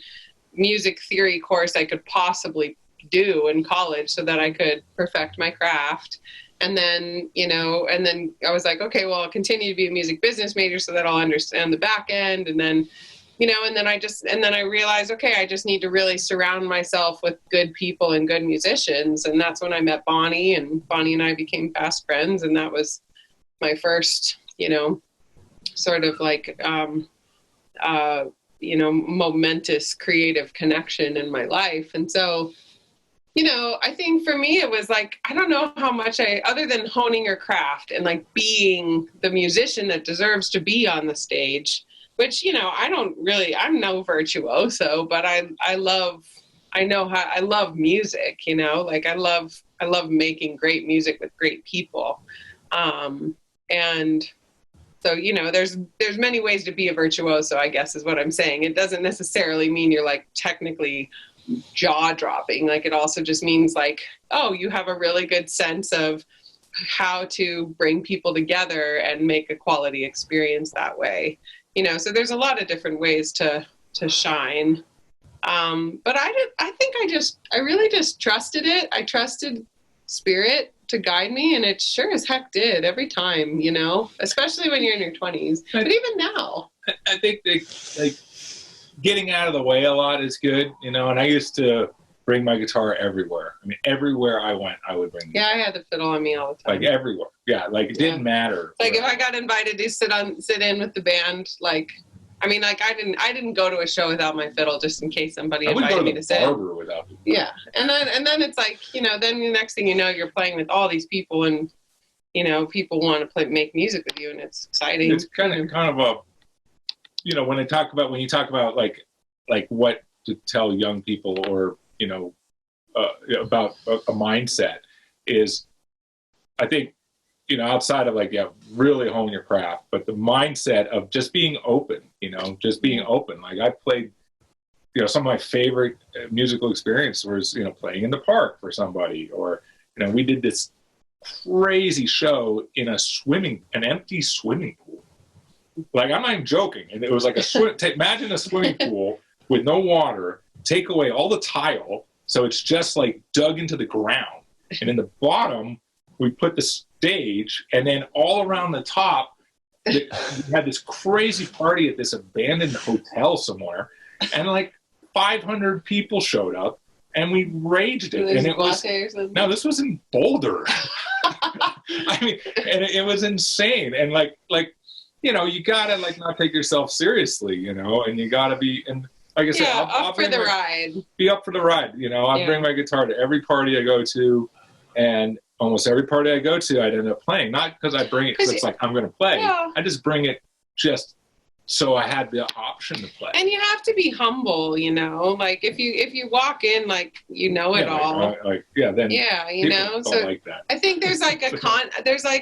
E: music theory course I could possibly do in college so that I could perfect my craft. And then, you know, I was like, okay, well, I'll continue to be a music business major so that I'll understand the back end. And then, you know, and then I realized, okay, I just need to really surround myself with good people and good musicians. And that's when I met Bonnie, and Bonnie and I became fast friends. And that was my first, you know, sort of like, you know, momentous creative connection in my life. And so, you know, I think for me, it was like, I don't know how much other than honing your craft and like being the musician that deserves to be on the stage, which, you know, I'm no virtuoso, but I love music, you know, like I love making great music with great people. And so, you know, there's many ways to be a virtuoso, I guess is what I'm saying. It doesn't necessarily mean you're like technically jaw dropping. Like it also just means like, oh, you have a really good sense of how to bring people together and make a quality experience that way. You know, so there's a lot of different ways to shine. But I think I really just trusted it. I trusted spirit to guide me, and it sure as heck did every time, you know, especially when you're in your 20s, but even now.
A: I think like getting out of the way a lot is good, you know, and I used to bring my guitar everywhere. I mean, everywhere I went, I would bring it.
E: Yeah, I had the fiddle on me all the time.
A: Like everywhere. Yeah, like it didn't matter.
E: Like if I got invited to sit in with the band, like, I mean, like I didn't go to a show without my fiddle just in case somebody invited me to sit.
A: I would go to the barber without it.
E: Yeah, and then it's like, you know, then the next thing you know, you're playing with all these people, and you know, people want to make music with you, and it's exciting.
A: It's kind of a, you know, when you talk about like what to tell young people, or you know, about a mindset is, I think, you know, outside of like, yeah, really hone your craft, but the mindset of just being open, you know, just being open. Like I played, you know, some of my favorite musical experience was, you know, playing in the park for somebody, or, you know, we did this crazy show in an empty swimming pool. Like, I'm not even joking. And it was like imagine a swimming pool with no water, take away all the tile. So it's just like dug into the ground. And in the bottom, we put the stage, and then all around the top, we had this crazy party at this abandoned hotel somewhere, and like 500 people showed up, and we raged it. And it was this was in Boulder. I mean, and it was insane. And like you know, you gotta like not take yourself seriously, you know, and you gotta be, and like I said, I'll
E: for the ride.
A: Be up for the ride, you know. I bring my guitar to every party I go to, and almost every party I go to, I'd end up playing. Not because I bring it because it's like I'm going to play. Yeah. I just bring it just so I had the option to play.
E: And you have to be humble, you know. Like if you walk in like you know it all.
A: Then
E: you know. So like that. I think there's like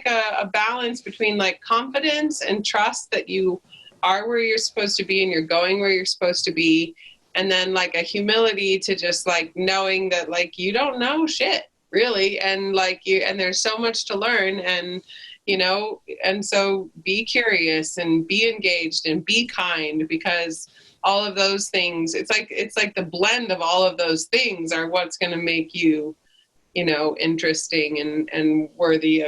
E: a balance between like confidence and trust that you are where you're supposed to be and you're going where you're supposed to be, and then like a humility to just like knowing that like you don't know shit. Really, and there's so much to learn, and you know, and so be curious and be engaged and be kind, because all of those things, it's like the blend of all of those things are what's going to make you, you know, interesting and worthy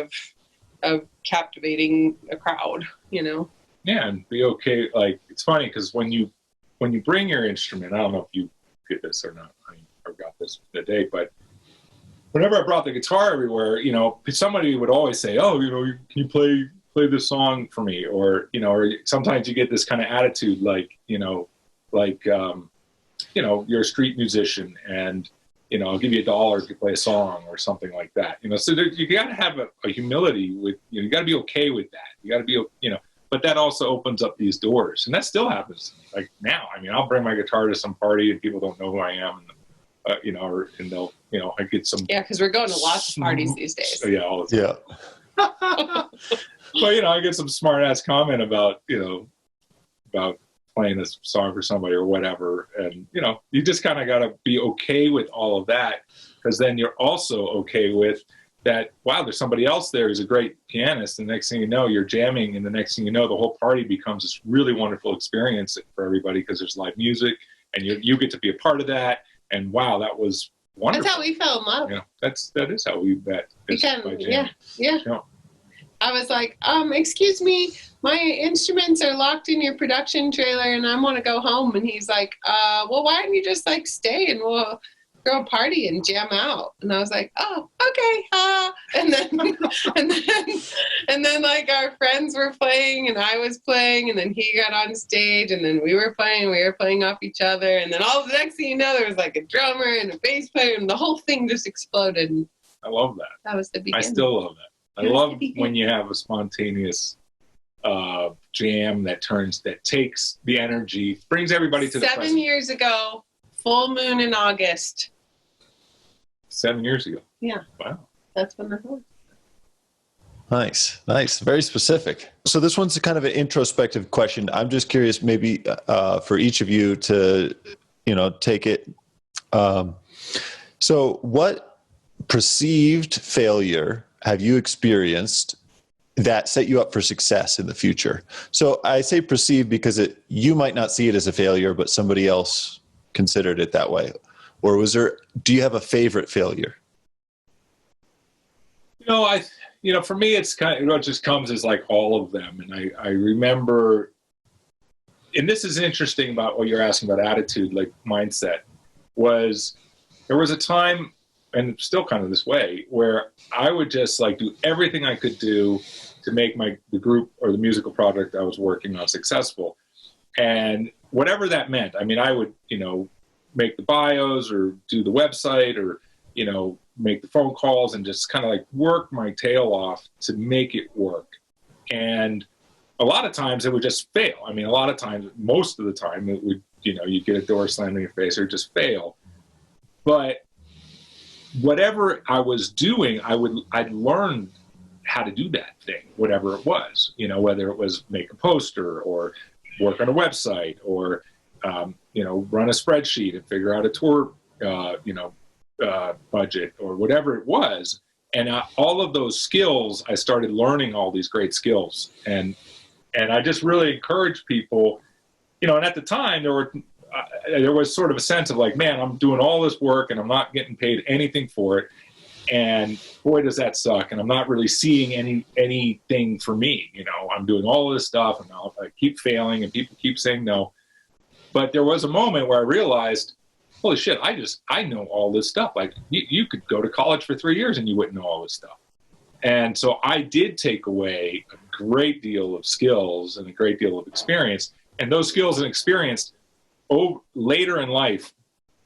E: of captivating a crowd, you know.
A: Yeah, and be okay. Like it's funny because when you bring your instrument, I don't know if you get this or not. I got this today, but whenever I brought the guitar everywhere, you know, somebody would always say, "Oh, you know, can you play this song for me?" Or, you know, or sometimes you get this kind of attitude, like, you know, you're a street musician, and you know, I'll give you $1 if you play a song or something like that. You know, so you got to have a humility with, you know, you got to be okay with that. You got to be, you know, but that also opens up these doors, and that still happens to me. Like now, I mean, I'll bring my guitar to some party and people don't know who I am, and you know, and they'll, you know, I get some. Yeah,
E: because we're going to lots of parties these days.
A: Yeah, all the time. Yeah. Well, you know, I get some smart ass comment about, you know, about playing this song for somebody or whatever, and you know, you just kind of got to be okay with all of that, because then you're also okay with that. Wow, there's somebody else there who's a great pianist, and the next thing you know, you're jamming, and the next thing you know, the whole party becomes this really wonderful experience for everybody because there's live music, and you get to be a part of that. And wow, that was wonderful.
E: That's how we fell in love.
A: Yeah, that is how we met.
E: Yeah. I was like, excuse me, my instruments are locked in your production trailer, and I want to go home. And he's like, well, why don't you just like stay and we'll throw a party and jam out? And I was like, oh, okay. And then like our friends were playing and I was playing, and then he got on stage, and then we were playing off each other. And then all the next thing you know, there was like a drummer and a bass player, and the whole thing just exploded.
A: I love that.
E: That was the beginning.
A: I still love that. I love when you have a spontaneous jam that takes the energy, brings everybody to the present.
E: 7 years ago, full moon in August.
A: 7 years ago.
E: Yeah.
A: Wow.
E: That's when the
C: Nice. Very specific. So this one's kind of an introspective question. I'm just curious, maybe for each of you to, take it. So what perceived failure have you experienced that set you up for success in the future? So I say perceived because you might not see it as a failure, but somebody else considered it that way. Or do you have a favorite failure?
A: For me, it's kind of, it just comes as like all of them. And I remember, and this is interesting about what you're asking about attitude, like mindset, there was a time, and still kind of this way, where I would just like do everything I could do to make the group or the musical project I was working on successful. And whatever that meant, I mean, I would, make the bios or do the website or, make the phone calls and just kind of like work my tail off to make it work. And a lot of times it would just fail. I mean, a lot of times, most of the time it would, you get a door slammed in your face or just fail. But whatever I was doing, I'd learned how to do that thing, whatever it was, whether it was make a poster or work on a website or, run a spreadsheet and figure out a tour, budget or whatever it was. And all of those skills, I started learning all these great skills. And I just really encourage people, and at the time there was sort of a sense of like, man, I'm doing all this work and I'm not getting paid anything for it. And boy, does that suck. And I'm not really seeing anything for me. I'm doing all this stuff and I keep failing and people keep saying no. But there was a moment where I realized, holy shit, I know all this stuff. Like you could go to college for 3 years and you wouldn't know all this stuff. And so I did take away a great deal of skills and a great deal of experience. And those skills and experience later in life,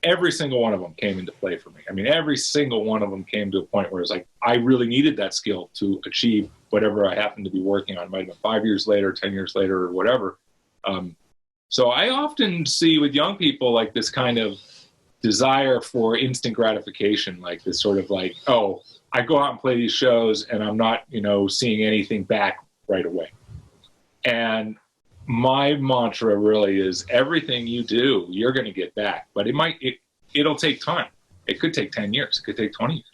A: every single one of them came into play for me. I mean, every single one of them came to a point where it's like, I really needed that skill to achieve whatever I happened to be working on. It might have been 5 years later, 10 years later, or whatever. So I often see with young people like this kind of desire for instant gratification, like this sort of like, oh, I go out and play these shows and I'm not, seeing anything back right away. And my mantra really is everything you do, you're going to get back, but it'll take time. It could take 10 years. It could take 20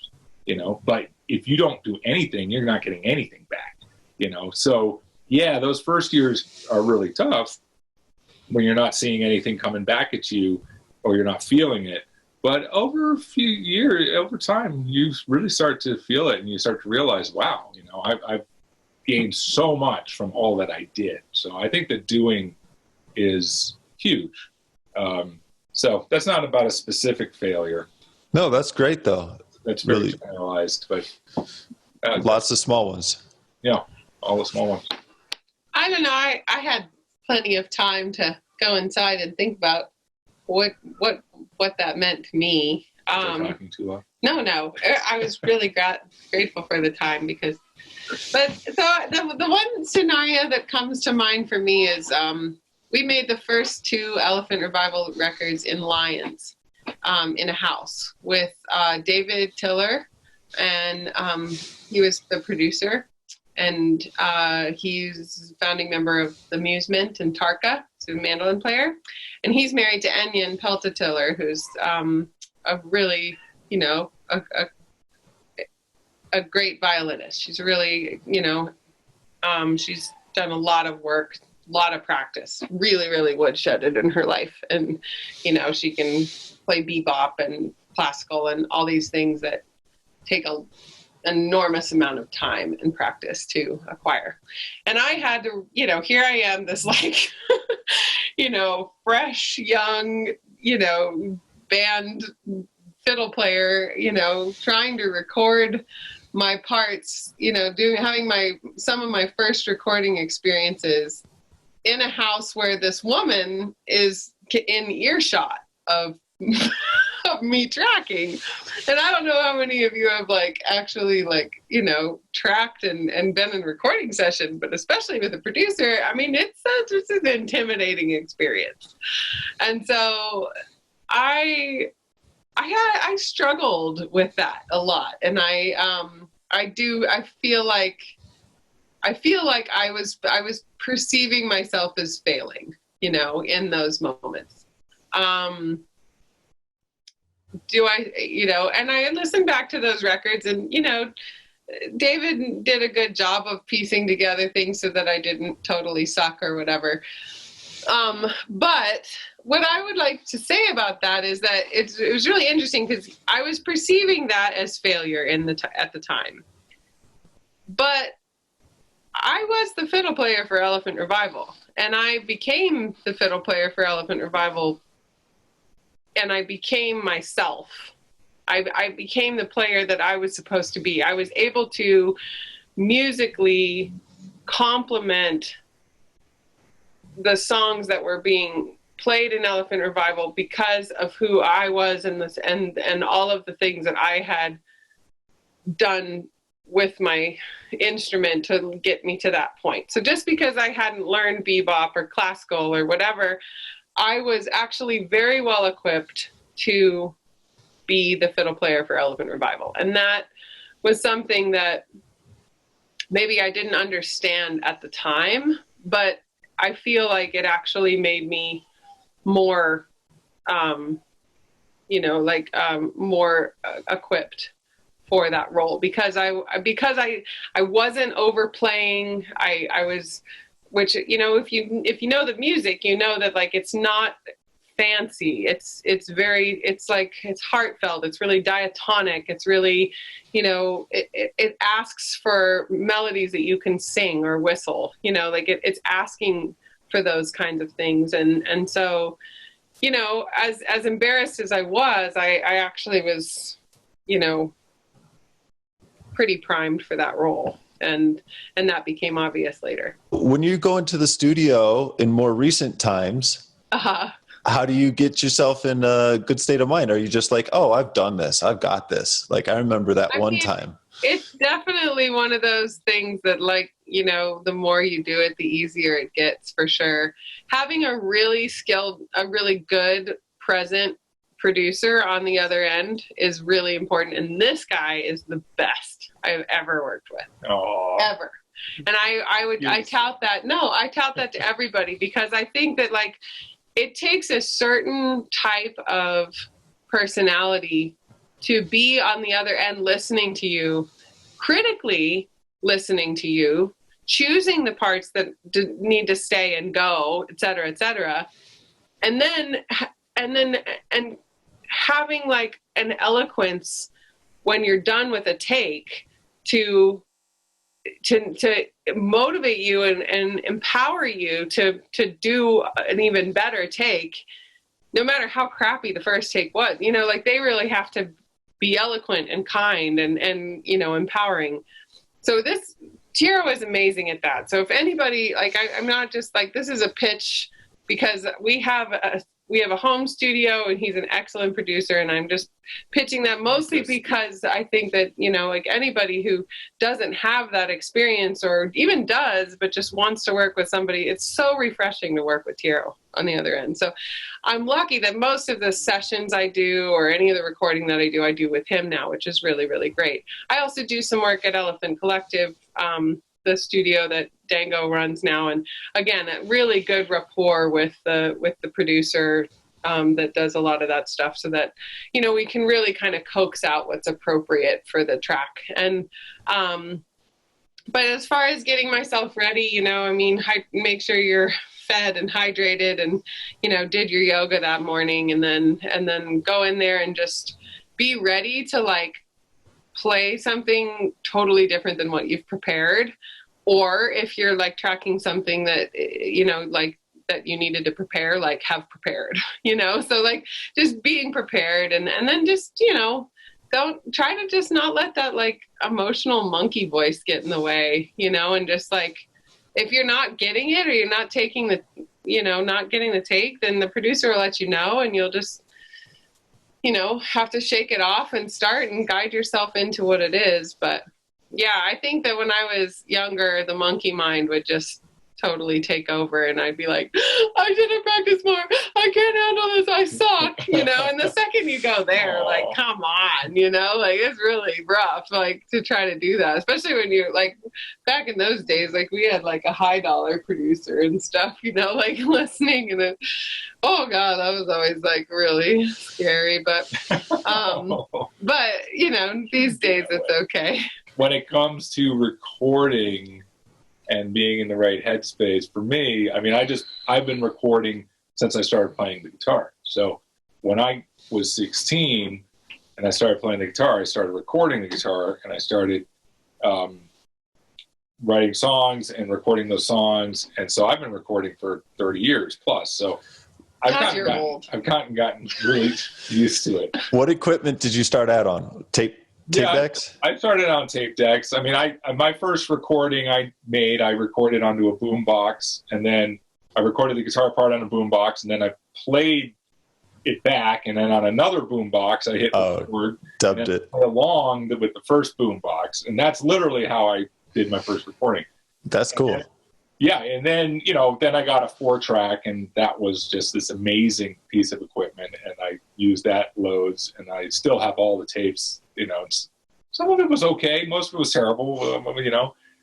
A: years, but if you don't do anything, you're not getting anything back, So yeah, those first years are really tough when you're not seeing anything coming back at you or you're not feeling it. But over a few years, over time, you really start to feel it and you start to realize, wow, I've gained so much from all that I did. So I think that doing is huge. So that's not about a specific failure.
C: No, that's great though.
A: That's really generalized, but
C: lots of small ones.
A: Yeah, all the small ones.
E: I don't know. I had plenty of time to go inside and think about what that meant to me.
A: Talking too long?
E: No. I was really grateful for the time but the one scenario that comes to mind for me is we made the first 2 Elephant Revival records in Lyons in a house with David Tiller, and he was the producer, and he's a founding member of the Musement and Tarka, so a mandolin player, and he's married to Enyon Pelta Tiller, who's a really, a great violinist. She's really, she's done a lot of work, a lot of practice, really, really woodshedded in her life. And, she can play bebop and classical and all these things that take an enormous amount of time and practice to acquire. And I had to, here I am, this like, fresh, young, band fiddle player, trying to record my parts, having some of my first recording experiences in a house where this woman is in earshot of of me tracking. And I don't know how many of you have like actually like, you know, tracked and been in a recording session, but especially with a producer, I mean, it's an intimidating experience. And so I struggled with that a lot. And I feel like I was perceiving myself as failing, you know, in those moments. Do I, you know, and I listened back to those records and, you know, David did a good job of piecing together things so that I didn't totally suck or whatever. But what I would like to say about that is that it was really interesting because I was perceiving that as failure at the time. But I was the fiddle player for Elephant Revival, and I became the fiddle player for Elephant Revival, and I became myself. I became the player that I was supposed to be. I was able to musically complement the songs that were being played in Elephant Revival because of who I was and all of the things that I had done with my instrument to get me to that point. So just because I hadn't learned bebop or classical or whatever, I was actually very well equipped to be the fiddle player for Elephant Revival. And that was something that maybe I didn't understand at the time, but I feel like it actually made me more, more equipped for that role because I wasn't overplaying. I was, which, you know, if you know the music, you know that like it's not fancy. It's heartfelt. It's really diatonic. It's really, you know, it asks for melodies that you can sing or whistle, you know, like it's asking for those kinds of things. And so, you know, as embarrassed as I was, I actually was, you know, pretty primed for that role. And that became obvious later.
C: When you go into the studio in more recent times, how do you get yourself in a good state of mind? Are you just like, oh, I've done this, I've got this? Like, I remember that one time.
E: It's definitely one of those things that, like, you know, the more you do it, the easier it gets, for sure. Having a really skilled, a really good, present producer on the other end is really important. And this guy is the best I've ever worked with.
A: Oh.
E: Ever. And I tout that. No, I tout that to everybody because I think that, like, it takes a certain type of personality to be on the other end listening to you, critically listening to you, choosing the parts that need to stay and go, et cetera, and then having like an eloquence when you're done with a take to motivate you and empower you to do an even better take, no matter how crappy the first take was. You know, like they really have to be eloquent and kind and you know, empowering. So Tierro is amazing at that. So if anybody, like, I'm not just like, this is a pitch because we have a home studio and he's an excellent producer, and I'm just pitching that mostly because I think that, you know, like anybody who doesn't have that experience or even does, but just wants to work with somebody, it's so refreshing to work with Tierro on the other end. So I'm lucky that most of the sessions I do or any of the recording that I do with him now, which is really, really great. I also do some work at Elephant Collective, the studio that Dango runs now. And again, a really good rapport with the producer that does a lot of that stuff so that, you know, we can really kind of coax out what's appropriate for the track. And, but as far as getting myself ready, you know, I mean, make sure you're fed and hydrated and, you know, did your yoga that morning and then go in there and just be ready to like play something totally different than what you've prepared. Or if you're like tracking something that, you know, like that you needed to prepare, like have prepared, you know? So like just being prepared and then just, you know, don't try to just not let that like emotional monkey voice get in the way, you know, and just like, if you're not getting it or you're not taking the, you know, not getting the take, then the producer will let you know and you'll just, have to shake it off and start and guide yourself into what it is. But yeah, I think that when I was younger, the monkey mind would just totally take over, and I'd be like, I should have practiced more. I can't handle this. I suck, and the second you go there, like, come on, like, it's really rough, like, to try to do that, especially when you're like, back in those days, like, we had like a high dollar producer and stuff, like listening, and then, oh God, that was always like really scary, but these days it's okay.
A: When it comes to recording and being in the right headspace, for me, I mean, I've been recording since I started playing the guitar. So when I was 16 and I started playing the guitar, I started recording the guitar, and I started writing songs and recording those songs. And so I've been recording for 30 years plus. So I've gotten really used to it.
C: What equipment did you start out on? Tape decks?
A: I started on tape decks. I mean, my first recording I recorded onto a boom box, and then I recorded the guitar part on a boom box, and then I played it back, and then on another boom box I hit record,
C: dubbed it
A: along with the first boom box, and that's literally how I did my first recording.
C: That's cool.
A: And then then I got a 4-track, and that was just this amazing piece of equipment, and I used that loads, and I still have all the tapes. Some of it was okay, most of it was terrible,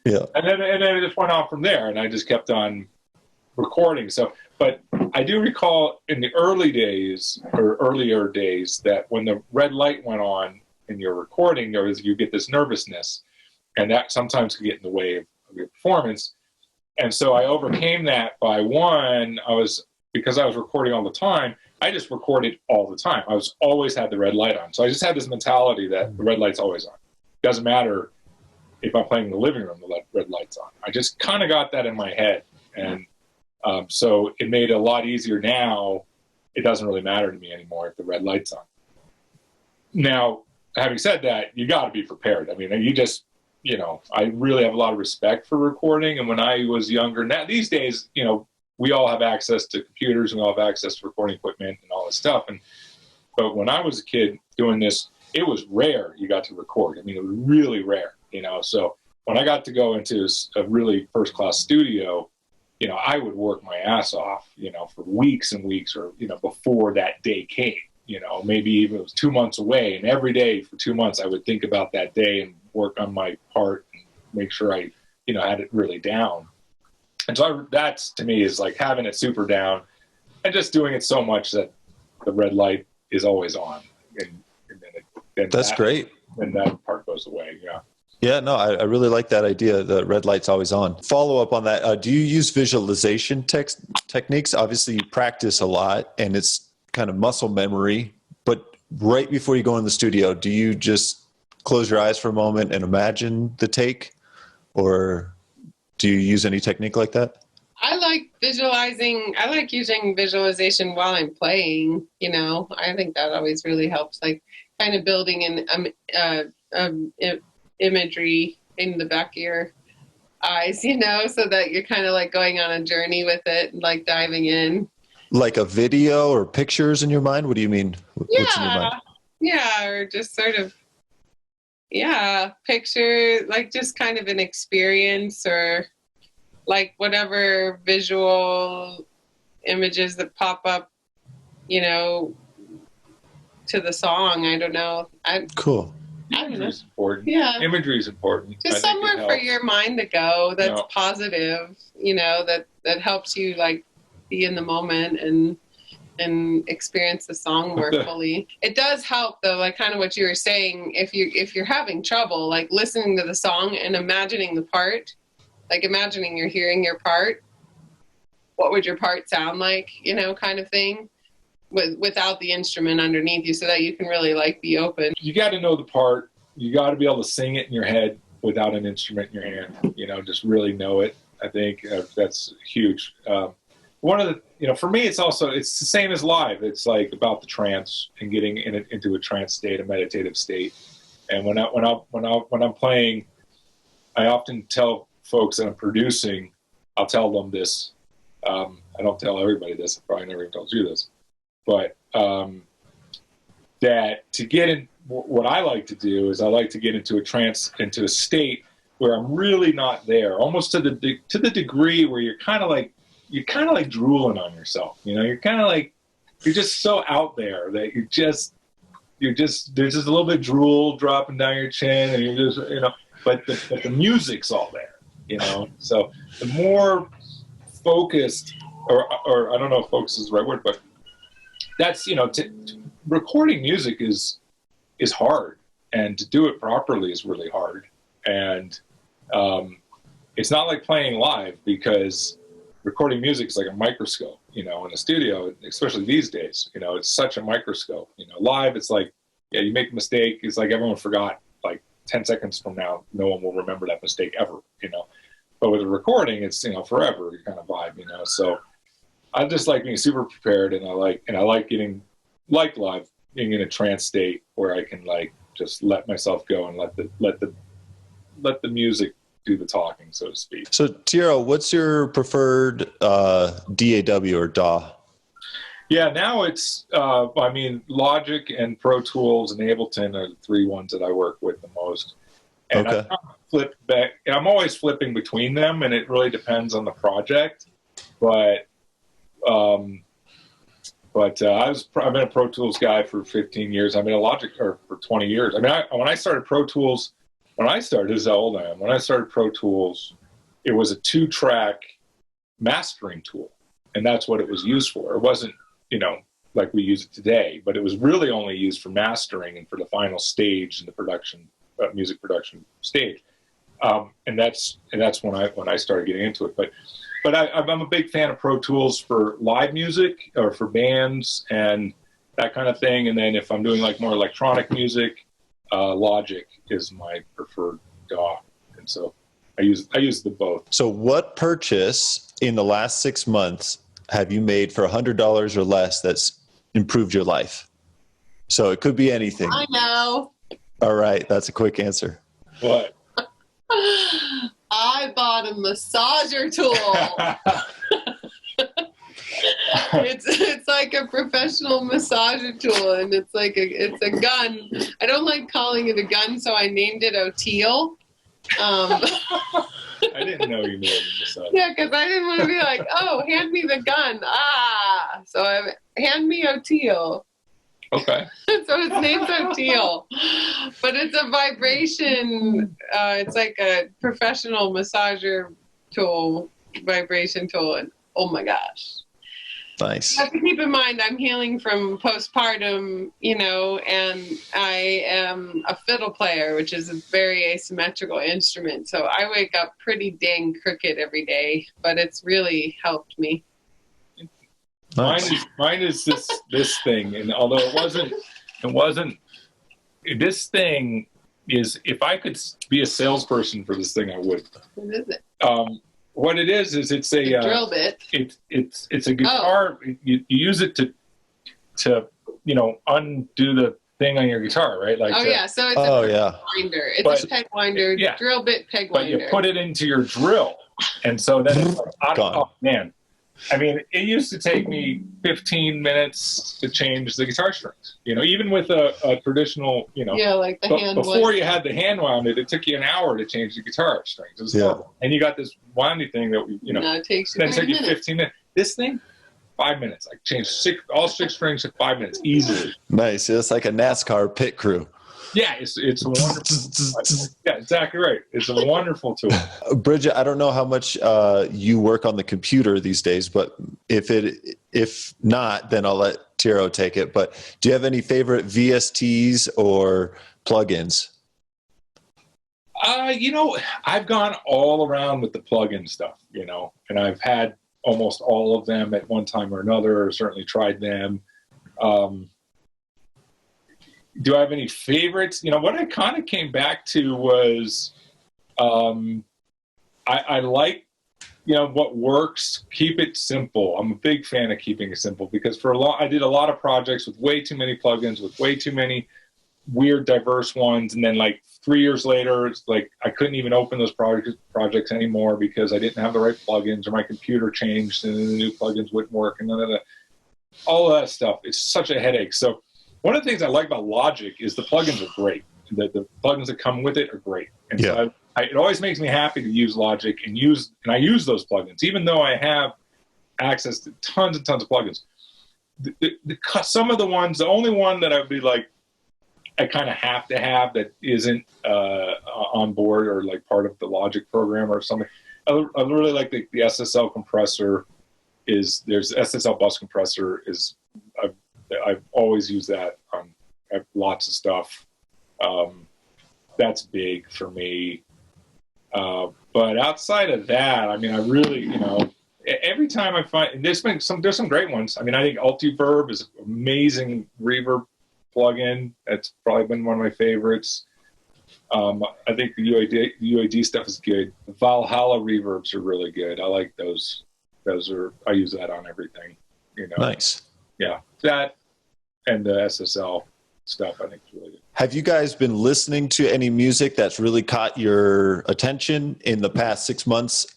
C: Yeah.
A: And then it just went on from there, and I just kept on recording. So, but I do recall in the earlier days that when the red light went on in your recording, you get this nervousness, and that sometimes can get in the way of your performance. And so I overcame that by because I was recording all the time, I just recorded all the time. I always had the red light on. So I just had this mentality that the red light's always on. Doesn't matter if I'm playing in the living room, the red light's on. I just kind of got that in my head. And so it made it a lot easier now. It doesn't really matter to me anymore if the red light's on. Now, having said that, you got to be prepared. I mean, I really have a lot of respect for recording. And when I was younger, now these days, we all have access to computers, and we all have access to recording equipment and all this stuff. But when I was a kid doing this, it was rare you got to record. I mean, it was really rare, So when I got to go into a really first-class studio, I would work my ass off, for weeks and weeks, or, before that day came. Maybe even it was 2 months away, and every day for 2 months I would think about that day and work on my part and make sure I, had it really down. And so that to me is like having it super down and just doing it so much that the red light is always on. And then
C: that's great.
A: And that part goes away. Yeah.
C: Yeah, no, I really like that idea. The red light's always on. Follow up on that. Do you use visualization techniques? Obviously you practice a lot and it's kind of muscle memory, but right before you go in the studio, do you just close your eyes for a moment and imagine the take, or do you use any technique like that?
E: I like visualizing. I like using visualization while I'm playing. I think that always really helps, like kind of building in imagery in the back of your eyes, so that you're kind of like going on a journey with it, like diving in. Like
C: a video or pictures in your mind? What do you mean? What's in your mind?
E: Yeah, or just sort of, picture, like just kind of an experience, or like whatever visual images that pop up, to the song. I don't know.
C: Cool.
A: Imagery is important.
E: Yeah.
A: Imagery is important.
E: Just somewhere for your mind to go that's positive, that helps you like be in the moment and experience the song more fully. It does help though, like kind of what you were saying, if you're having trouble like listening to the song and imagining the part, like imagining you're hearing your part, what would your part sound like, kind of thing, without the instrument underneath you, so that you can really like be open. You
A: got to know the part. You got to be able to sing it in your head without an instrument in your hand, just really know it. I think that's huge. One of the, for me, it's the same as live. It's like about the trance and getting into a trance state, a meditative state. And when I'm playing, I often tell folks that I'm producing, I'll tell them this. I don't tell everybody this. I probably never even told you this, but that to get in, what I like to do is I like to get into a trance, into a state where I'm really not there, almost to the degree where you're kind of like drooling on yourself. You know, you're just so out there that there's just a little bit of drool dropping down your chin, and you're just, you know, but the music's all there, you know. So the more focused, or I don't know if focus is the right word, but that's, you know, recording music is hard, and to do it properly is really hard. And it's not like playing live, because recording music is like a microscope, you know, in the studio, especially these days, you know, it's such a microscope. You know, live, it's like, yeah, you make a mistake, it's like everyone forgot, like 10 seconds from now, no one will remember that mistake ever, you know. But with a recording, it's, you know, forever, you kind of vibe, you know. So I just like being super prepared, and I like getting, like live, being in a trance state where I can like just let myself go and let the music do the talking, so to speak. So
C: Tierro, what's your preferred DAW or DAW?
A: Yeah, now it's I mean, Logic and Pro Tools and Ableton are the three ones that I work with the most. And
C: okay.
A: I flip back. I'm always flipping between them, and it really depends on the project. But I've been a Pro Tools guy for 15 years. I've been a Logic for 20 years. I mean, when I started Pro Tools, this is how old I am. When I started Pro Tools, it was a 2-track mastering tool, and that's what it was used for. It wasn't, you know, like we use it today, but it was really only used for mastering and for the final stage in the production, music production stage. And that's when I started getting into it. But I'm a big fan of Pro Tools for live music or for bands and that kind of thing. And then if I'm doing like more electronic music, Logic is my preferred DAW. And so I use them both.
C: So what purchase in the last 6 months have you made for $100 or less that's improved your life? So it could be anything.
E: I know.
C: All right. That's a quick answer.
A: What?
E: I bought a massager tool. It's like a professional massager tool, and it's a gun. I don't like calling it a gun, so I named it O'Teal.
A: I didn't know you named it massager.
E: Yeah, because I didn't want to be like, oh, hand me the gun. So hand me O'Teal.
A: Okay.
E: So it's named O'Teal, but it's a vibration. It's like a professional massager tool, vibration tool, and oh my gosh.
C: Nice.
E: You have to keep in mind I'm healing from postpartum, you know, and I am a fiddle player, which is a very asymmetrical instrument. So I wake up pretty dang crooked every day, but it's really helped me.
A: Nice. Mine is this thing, and although it wasn't. This thing is, if I could be a salesperson for this thing, I would.
E: What is it?
A: What it is it's a
E: drill bit.
A: It's a guitar. Oh. You use it to you know, undo the thing on your guitar, right? Like
E: so it's a winder. It's a peg winder,
A: yeah,
E: drill bit peg winder.
A: But you put it into your drill, and so then it's like, oh man. I mean, it used to take me 15 minutes to change the guitar strings. You know, even with a traditional, you know.
E: Yeah, like the hand.
A: Before you had the hand wounded, it took you an hour to change the guitar strings. It was horrible. And you got this windy thing that you know.
E: No, it takes you
A: 15 minutes. This thing, 5 minutes. I changed all six strings in 5 minutes easily.
C: Nice. It's like a NASCAR pit crew.
A: Yeah, it's a wonderful. Yeah, exactly right. It's a wonderful tool.
C: Bridget, I don't know how much you work on the computer these days, but if not, then I'll let Tierro take it. But do you have any favorite VSTs or plugins?
A: You know, I've gone all around with the plugin stuff, you know, and I've had almost all of them at one time or another, or certainly tried them. Do I have any favorites? You know, what I kind of came back to was I like, you know, what works, keep it simple. I'm a big fan of keeping it simple because I did a lot of projects with way too many plugins, with way too many weird, diverse ones. And then like 3 years later, it's like I couldn't even open those projects anymore because I didn't have the right plugins, or my computer changed and the new plugins wouldn't work, and all of that stuff. It's such a headache. So one of the things I like about Logic is the plugins are great. The plugins that come with it are great. And so it always makes me happy to use Logic and I use those plugins, even though I have access to tons and tons of plugins. Some of the ones, the only one that I would be like, I kind of have to have that isn't on board or like part of the Logic program or something. I really like the SSL compressor. There's SSL bus compressor is I've always used that on lots of stuff. That's big for me. But outside of that, I mean, I really, every time I find there's some great ones. I mean, I think Ultiverb is an amazing reverb plugin. That's probably been one of my favorites. I think the UAD stuff is good. The Valhalla reverbs are really good. I like those. I use that on everything.
C: Nice.
A: Yeah, that and the SSL stuff I think is really good.
C: Have you guys been listening to any music that's really caught your attention in the past 6 months,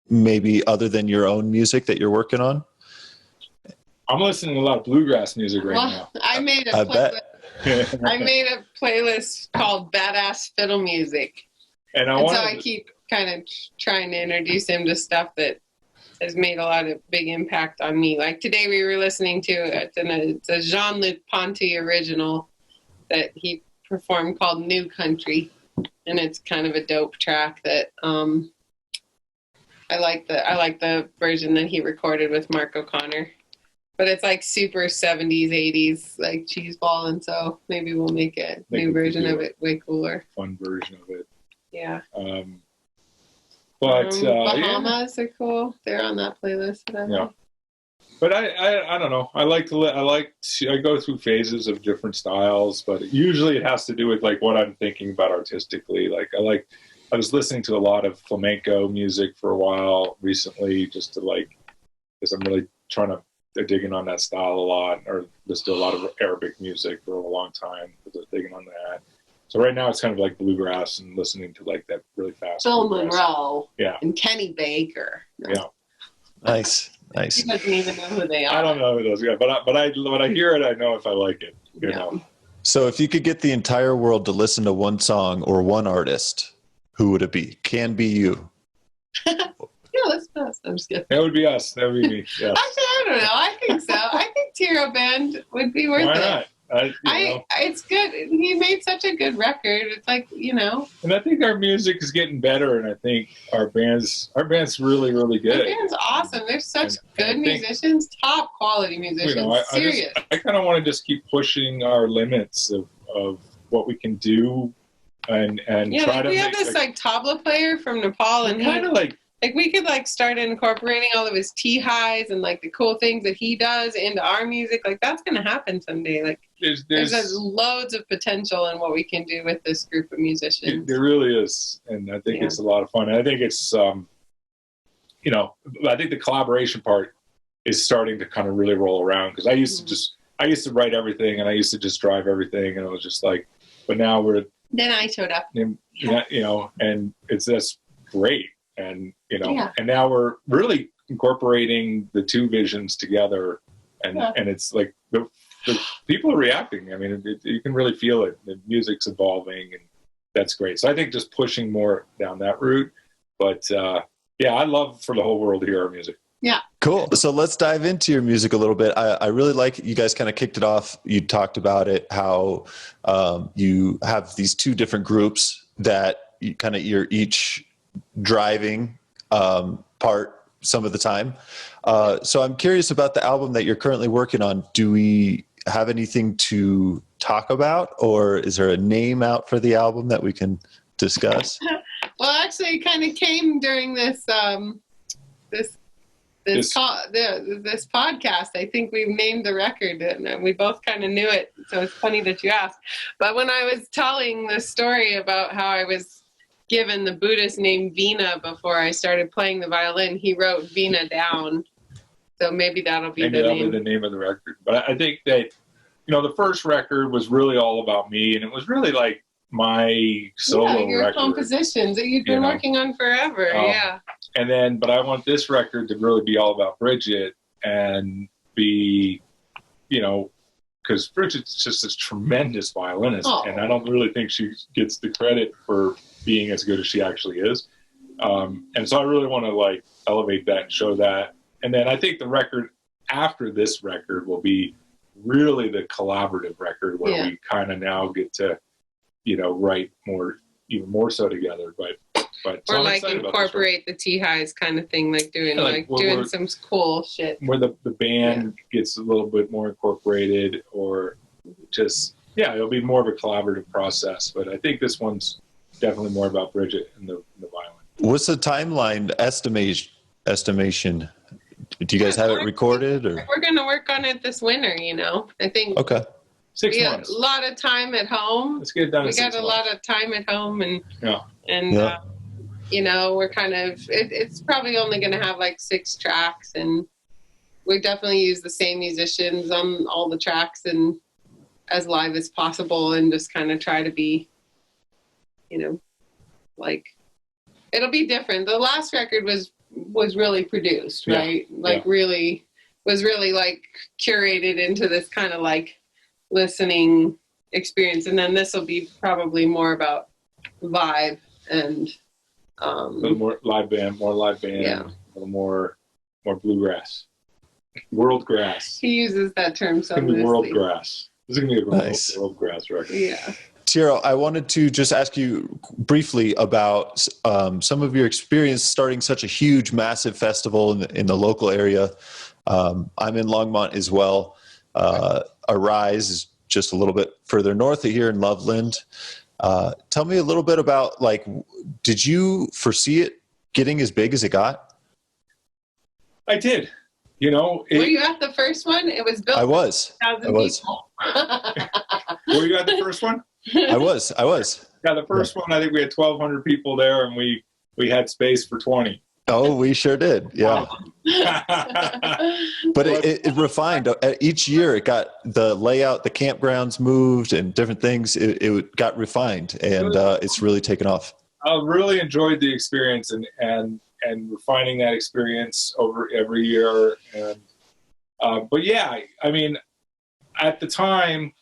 C: maybe other than your own music that you're working on?
A: I'm listening to a lot of bluegrass music now.
E: I made a playlist. I made a playlist called Badass Fiddle Music. So I keep kind of trying to introduce him to stuff that has made a lot of big impact on me. Like today we were listening to it's a Jean-Luc Ponty original that he performed called New Country, and it's kind of a dope track that I like the version that he recorded with Mark O'Connor. But it's like super 70s, 80s, like cheeseball, and so maybe we'll make a new version of it way cooler.
A: Fun version of it.
E: Yeah.
A: Bahamas
E: are cool. They're on that playlist.
A: Yeah. But I don't know. I go through phases of different styles, but usually it has to do with like what I'm thinking about artistically. Like I was listening to a lot of flamenco music for a while recently, just to because I'm really trying to digging on that style a lot, or listen to a lot of Arabic music for a long time, because I'm digging on that. So right now it's kind of like bluegrass and listening to like that really fast.
E: Bill
A: bluegrass.
E: Monroe.
A: Yeah.
E: And Kenny Baker.
A: Yeah.
C: Nice.
E: He doesn't even know who they are.
A: I don't know who those guys, but when I hear it, I know if I like it. You know.
C: So if you could get the entire world to listen to one song or one artist, who would it be? Can be you.
E: Yeah, that's us. I'm just kidding.
A: That would be us. That would be me. Yeah.
E: Actually, I don't know. I think so. I think Tierro Band would be worth it.
A: Why not?
E: It's good. He made such a good record. It's like,
A: And I think our music is getting better, and I think our band's really, really good.
E: Our band's awesome. They're such good musicians, top quality musicians. Serious.
A: I kind of want to just keep pushing our limits of what we can do, and try to.
E: We have this tabla player from Nepal, and
A: kind of like
E: we could start incorporating all of his T-highs and the cool things that he does into our music. That's going to happen someday. There's loads of potential in what we can do with this group of musicians.
A: There really is, and I think it's a lot of fun. And I think it's, I think the collaboration part is starting to kind of really roll around, because I used to write everything, and I used to just drive everything, and it was just but now
E: Then I showed up.
A: And it's just great. And, and now we're really incorporating the two visions together, and it's the people are reacting. I mean, you can really feel it. The music's evolving, and that's great. So I think just pushing more down that route. But I'd love for the whole world to hear our music.
E: Yeah.
C: Cool. So let's dive into your music a little bit. I really like you guys kind of kicked it off. You talked about it, how you have these two different groups that you're each driving part some of the time. So I'm curious about the album that you're currently working on. Do we have anything to talk about, or is there a name out for the album that we can discuss?
E: Well, actually, it kind of came during this podcast. I think we named the record, and we both kind of knew it. So it's funny that you asked. But when I was telling the story about how I was given the Buddhist name Vina before I started playing the violin, he wrote Vina down. So maybe that'll be the name
A: of the record. But I think that, the first record was really all about me, and it was really like my solo
E: your
A: record.
E: Compositions that you've been working on forever.
A: But I want this record to really be all about Bridget and be, because because Bridget's just this tremendous violinist,
E: Oh.
A: and I don't really think she gets the credit for being as good as she actually is. And so I really want to like elevate that and show that. And then I think the record after this record will be really the collaborative record where we kind of now get to, you know, write more, even more so together. But so
E: or
A: I'm
E: like
A: excited about this
E: incorporate the T-highs kind of thing, like doing
A: Yeah,
E: like
A: like,
E: doing some cool shit.
A: where the band gets a little bit more incorporated, or just it'll be more of a collaborative process. But I think this one's definitely more about Bridget and the violin.
C: What's the timeline estimation? Do you guys have it recorded, or?
E: We're going to work on it this winter, you know. I think
C: Okay.
A: 6
E: we got
A: months.
E: a lot of time at home.
A: Let's get it done.
E: We
A: in
E: got
A: 6
E: a
A: months.
E: lot of time at home, and
C: Yeah.
E: you know, we're kind of it's probably only going to have like 6 tracks, and we definitely use the same musicians on all the tracks and as live as possible, and just kind of try to be, you know, like it'll be different. The last record was really produced, right? Like really was really like curated into this kind of like listening experience, and then this will be probably more about vibe and
A: A little more live band,
E: Yeah.
A: a little more bluegrass, world grass.
E: he uses that term
A: It's
E: so
A: gonna be
E: loosely.
A: world grass. This is gonna be a
C: Nice.
A: world grass record.
E: Yeah.
C: Tierro, I wanted to just ask you briefly about some of your experience starting such a huge, massive festival in the local area. I'm in Longmont as well. Arise is just a little bit further north of here in Loveland. Tell me a little bit about, like, did you foresee it getting as big as it got?
A: I did. You know,
E: Were you at the first one? It was built
C: I was.
E: for 1,000 people.
A: were you at the first one?
C: I was.
A: Yeah, the first one, I think we had 1,200 people there, and we had space for 20.
C: Oh, we sure did. Yeah. But it refined. Each year it got the layout, the campgrounds moved and different things. It got refined, and it's really taken off.
A: I really enjoyed the experience and refining that experience over every year. And but yeah, I mean, at the time,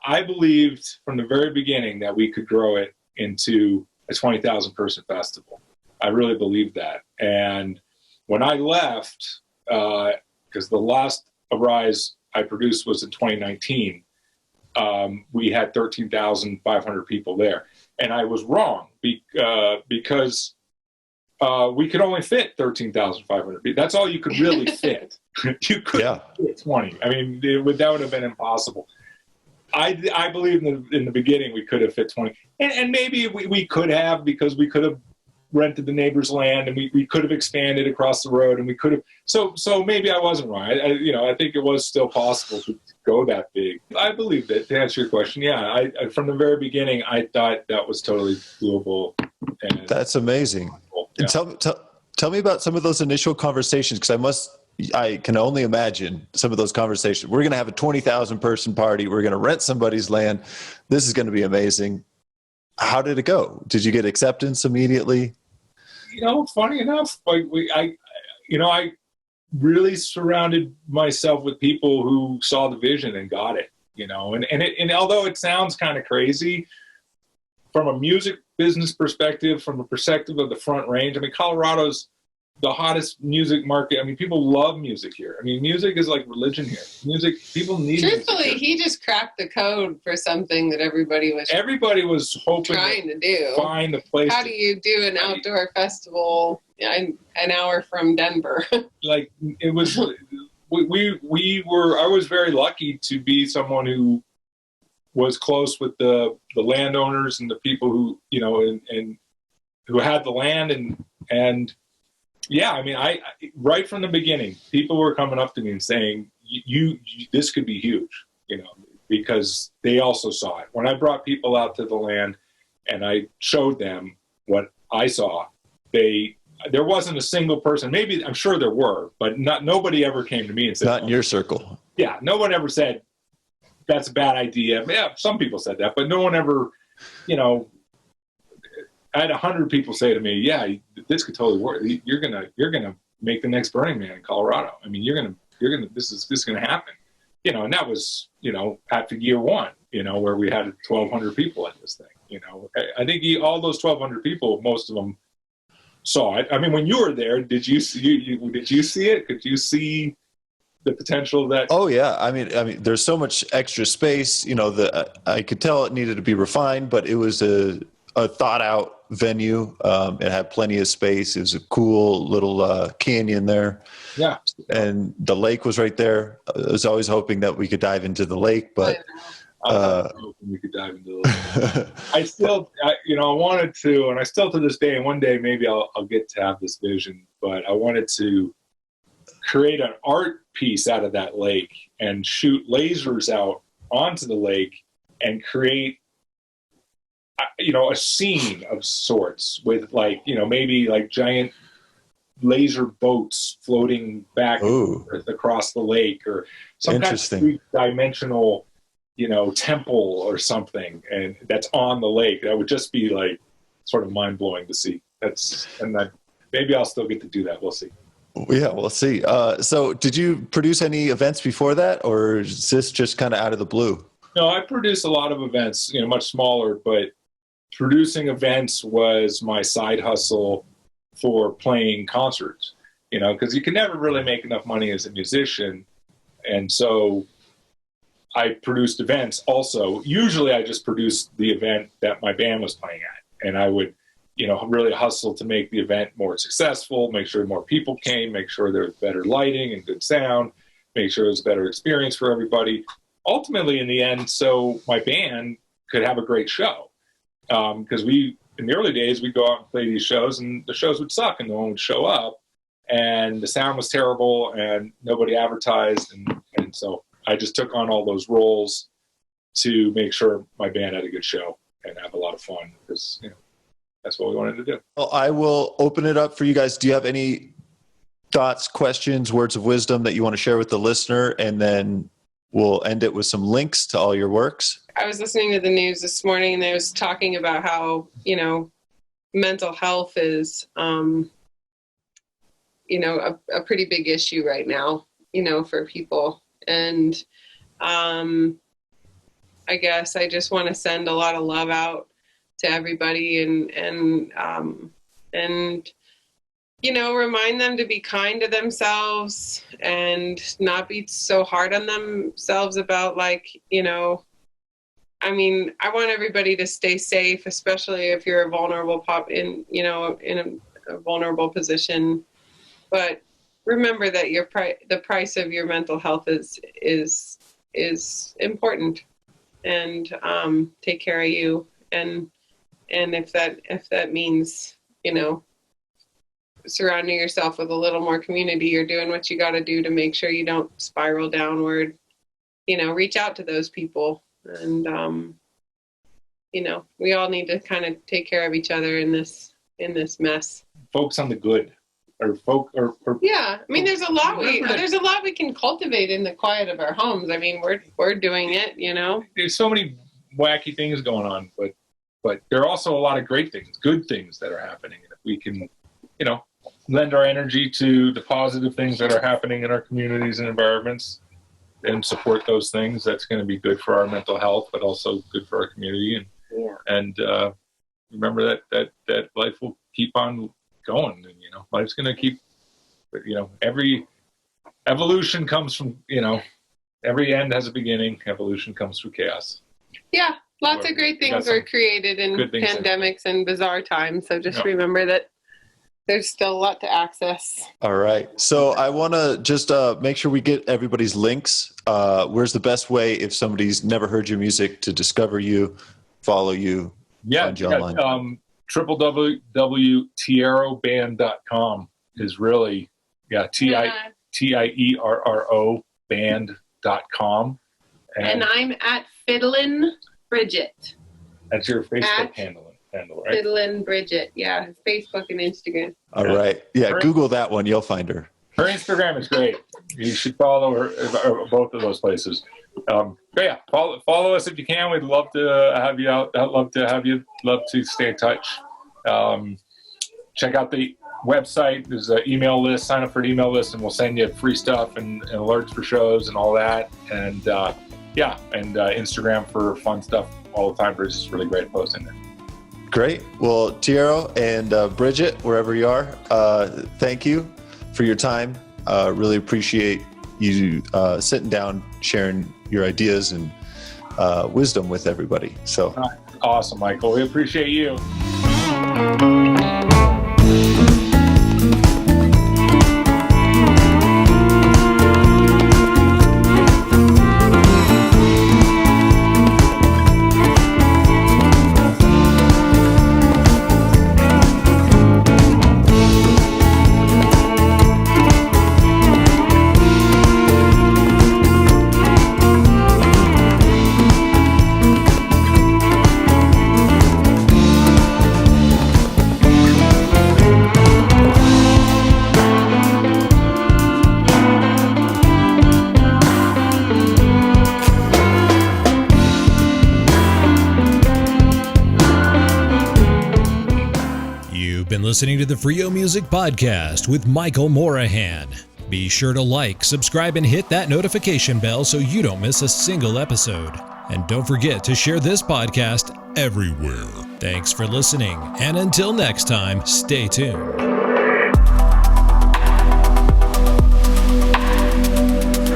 A: I believed from the very beginning that we could grow it into a 20,000 person festival. I really believed that. And when I left, because the last Arise I produced was in 2019, we had 13,500 people there. And I was wrong because we could only fit 13,500 people. That's all you could really fit. You couldn't fit 20. I mean, that would have been impossible. I believe in the beginning we could have fit 20. And maybe we could have, because we could have rented the neighbor's land, and we could have expanded across the road, and we could have. So maybe I wasn't wrong. I think it was still possible to go that big. I believed it. To answer your question, I from the very beginning I thought that was totally doable. And
C: That's amazing.
A: Yeah.
C: And tell me about some of those initial conversations, because I can only imagine some of those conversations. We're going to have a 20,000 person party. We're going to rent somebody's land. This is going to be amazing. How did it go? Did you get acceptance immediately?
A: You know, funny enough, I really surrounded myself with people who saw the vision and got it. You know, and although it sounds kind of crazy from a music business perspective, from a perspective of the Front Range, I mean, Colorado's the hottest music market. I mean, people love music here. I mean, music is like religion here. Music, people need
E: Truthfully,
A: music here.
E: he just cracked the code for something that everybody was
A: hoping
E: trying to do.
A: find the place.
E: How do you do an outdoor festival an hour from Denver?
A: Like, it was, we were, I was very lucky to be someone who was close with the landowners and the people who, you know, and who had the land and yeah, I mean, I right from the beginning, people were coming up to me and saying, you this could be huge, you know, because they also saw it. When I brought people out to the land and I showed them what I saw, there wasn't a single person, maybe, I'm sure there were, but nobody ever came to me and said,
C: Not in your circle.
A: Yeah, no one ever said, that's a bad idea. Yeah, some people said that, but no one ever, you know, I had 100 people say to me, yeah, this could totally work. You're gonna make the next Burning Man in Colorado. I mean, this is gonna happen. and that was, after year one, where we had 1,200 people at this thing. I think all those 1,200 people, most of them saw it. I mean, when you were there, did you see it? Could you see the potential that?
C: Oh yeah. I mean, there's so much extra space, I could tell it needed to be refined, but it was a thought out venue. It had plenty of space. It was a cool little canyon there.
A: Yeah.
C: And the lake was right there. I was always hoping that we could dive into the lake, but
A: I was hoping we could dive into the lake. I wanted to, and I still to this day, and one day maybe I'll get to have this vision, but I wanted to create an art piece out of that lake and shoot lasers out onto the lake and create a scene of sorts with maybe giant laser boats floating back across the lake, or some kind of three-dimensional temple or something, and that's on the lake. That would just be sort of mind-blowing to see. Maybe I'll still get to do that. We'll see.
C: Yeah, we'll see. So did you produce any events before that, or is this just kind of out of the blue?
A: No, I produced a lot of events, much smaller, but producing events was my side hustle for playing concerts, because you can never really make enough money as a musician. And so I produced events also. Usually I just produced the event that my band was playing at, and I would, really hustle to make the event more successful, make sure more people came, make sure there was better lighting and good sound, make sure it was a better experience for everybody. Ultimately, in the end, so my band could have a great show. Because in the early days, we'd go out and play these shows, and the shows would suck, and no one would show up, and the sound was terrible, and nobody advertised, and so I just took on all those roles to make sure my band had a good show and have a lot of fun, because that's what we wanted to do.
C: Well, I will open it up for you guys. Do you have any thoughts, questions, words of wisdom that you want to share with the listener? And then we'll end it with some links to all your works.
E: I was listening to the news this morning, and they was talking about how, mental health is, a pretty big issue right now, for people. And I guess I just want to send a lot of love out to everybody and remind them to be kind to themselves and not be so hard on themselves about I want everybody to stay safe, especially if you're a vulnerable in a vulnerable position. But remember that the price of your mental health is important, and take care of you. And if that means, surrounding yourself with a little more community, you're doing what you got to do to make sure you don't spiral downward. Reach out to those people. And, we all need to kind of take care of each other in this mess. Focus
A: on the good,
E: yeah. I mean, there's a lot we can cultivate in the quiet of our homes. I mean, we're doing it,
A: There's so many wacky things going on, but there are also a lot of great things, good things that are happening. And if we can, lend our energy to the positive things that are happening in our communities and environments, and support those things, that's going to be good for our mental health, but also good for our community. And remember that life will keep on going, and life's going to keep. Every evolution comes from every end has a beginning. Evolution comes through chaos. Yeah, lots of great things were created in pandemics and bizarre times. So just remember that there's still a lot to access.
C: All right. So I want to just make sure we get everybody's links. Where's the best way if somebody's never heard your music to discover you, follow you, find you online? www.tierroband.com is really, TIERRO band.com.
E: And I'm at Fiddlin' Bridget.
A: That's your Facebook handle, right?
E: Fiddlin' Bridget. Yeah, Facebook and Instagram.
C: All right. Yeah, Google that one. You'll find her.
A: Her Instagram is great. You should follow her, both of those places. But yeah, follow us if you can. We'd love to have you out. Love to stay in touch. Check out the website. There's an email list. Sign up for an email list, and we'll send you free stuff and alerts for shows and all that. And Instagram for fun stuff all the time. Bridget's just really great at posting there.
C: Great. Well, Tierro and Bridget, wherever you are, thank you for your time. Really appreciate you sitting down, sharing your ideas and wisdom with everybody. So
A: awesome, Michael. We appreciate you.
D: Listening to the Freio Music Podcast with Michael Morahan. Be sure to like, subscribe, and hit that notification bell so you don't miss a single episode. And don't forget to share this podcast everywhere. Thanks for listening, and until next time, stay tuned.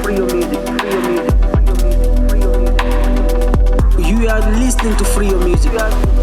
F: Freio Music, Freio Music, Freio Music, Freio Music. You are listening to Freio Music.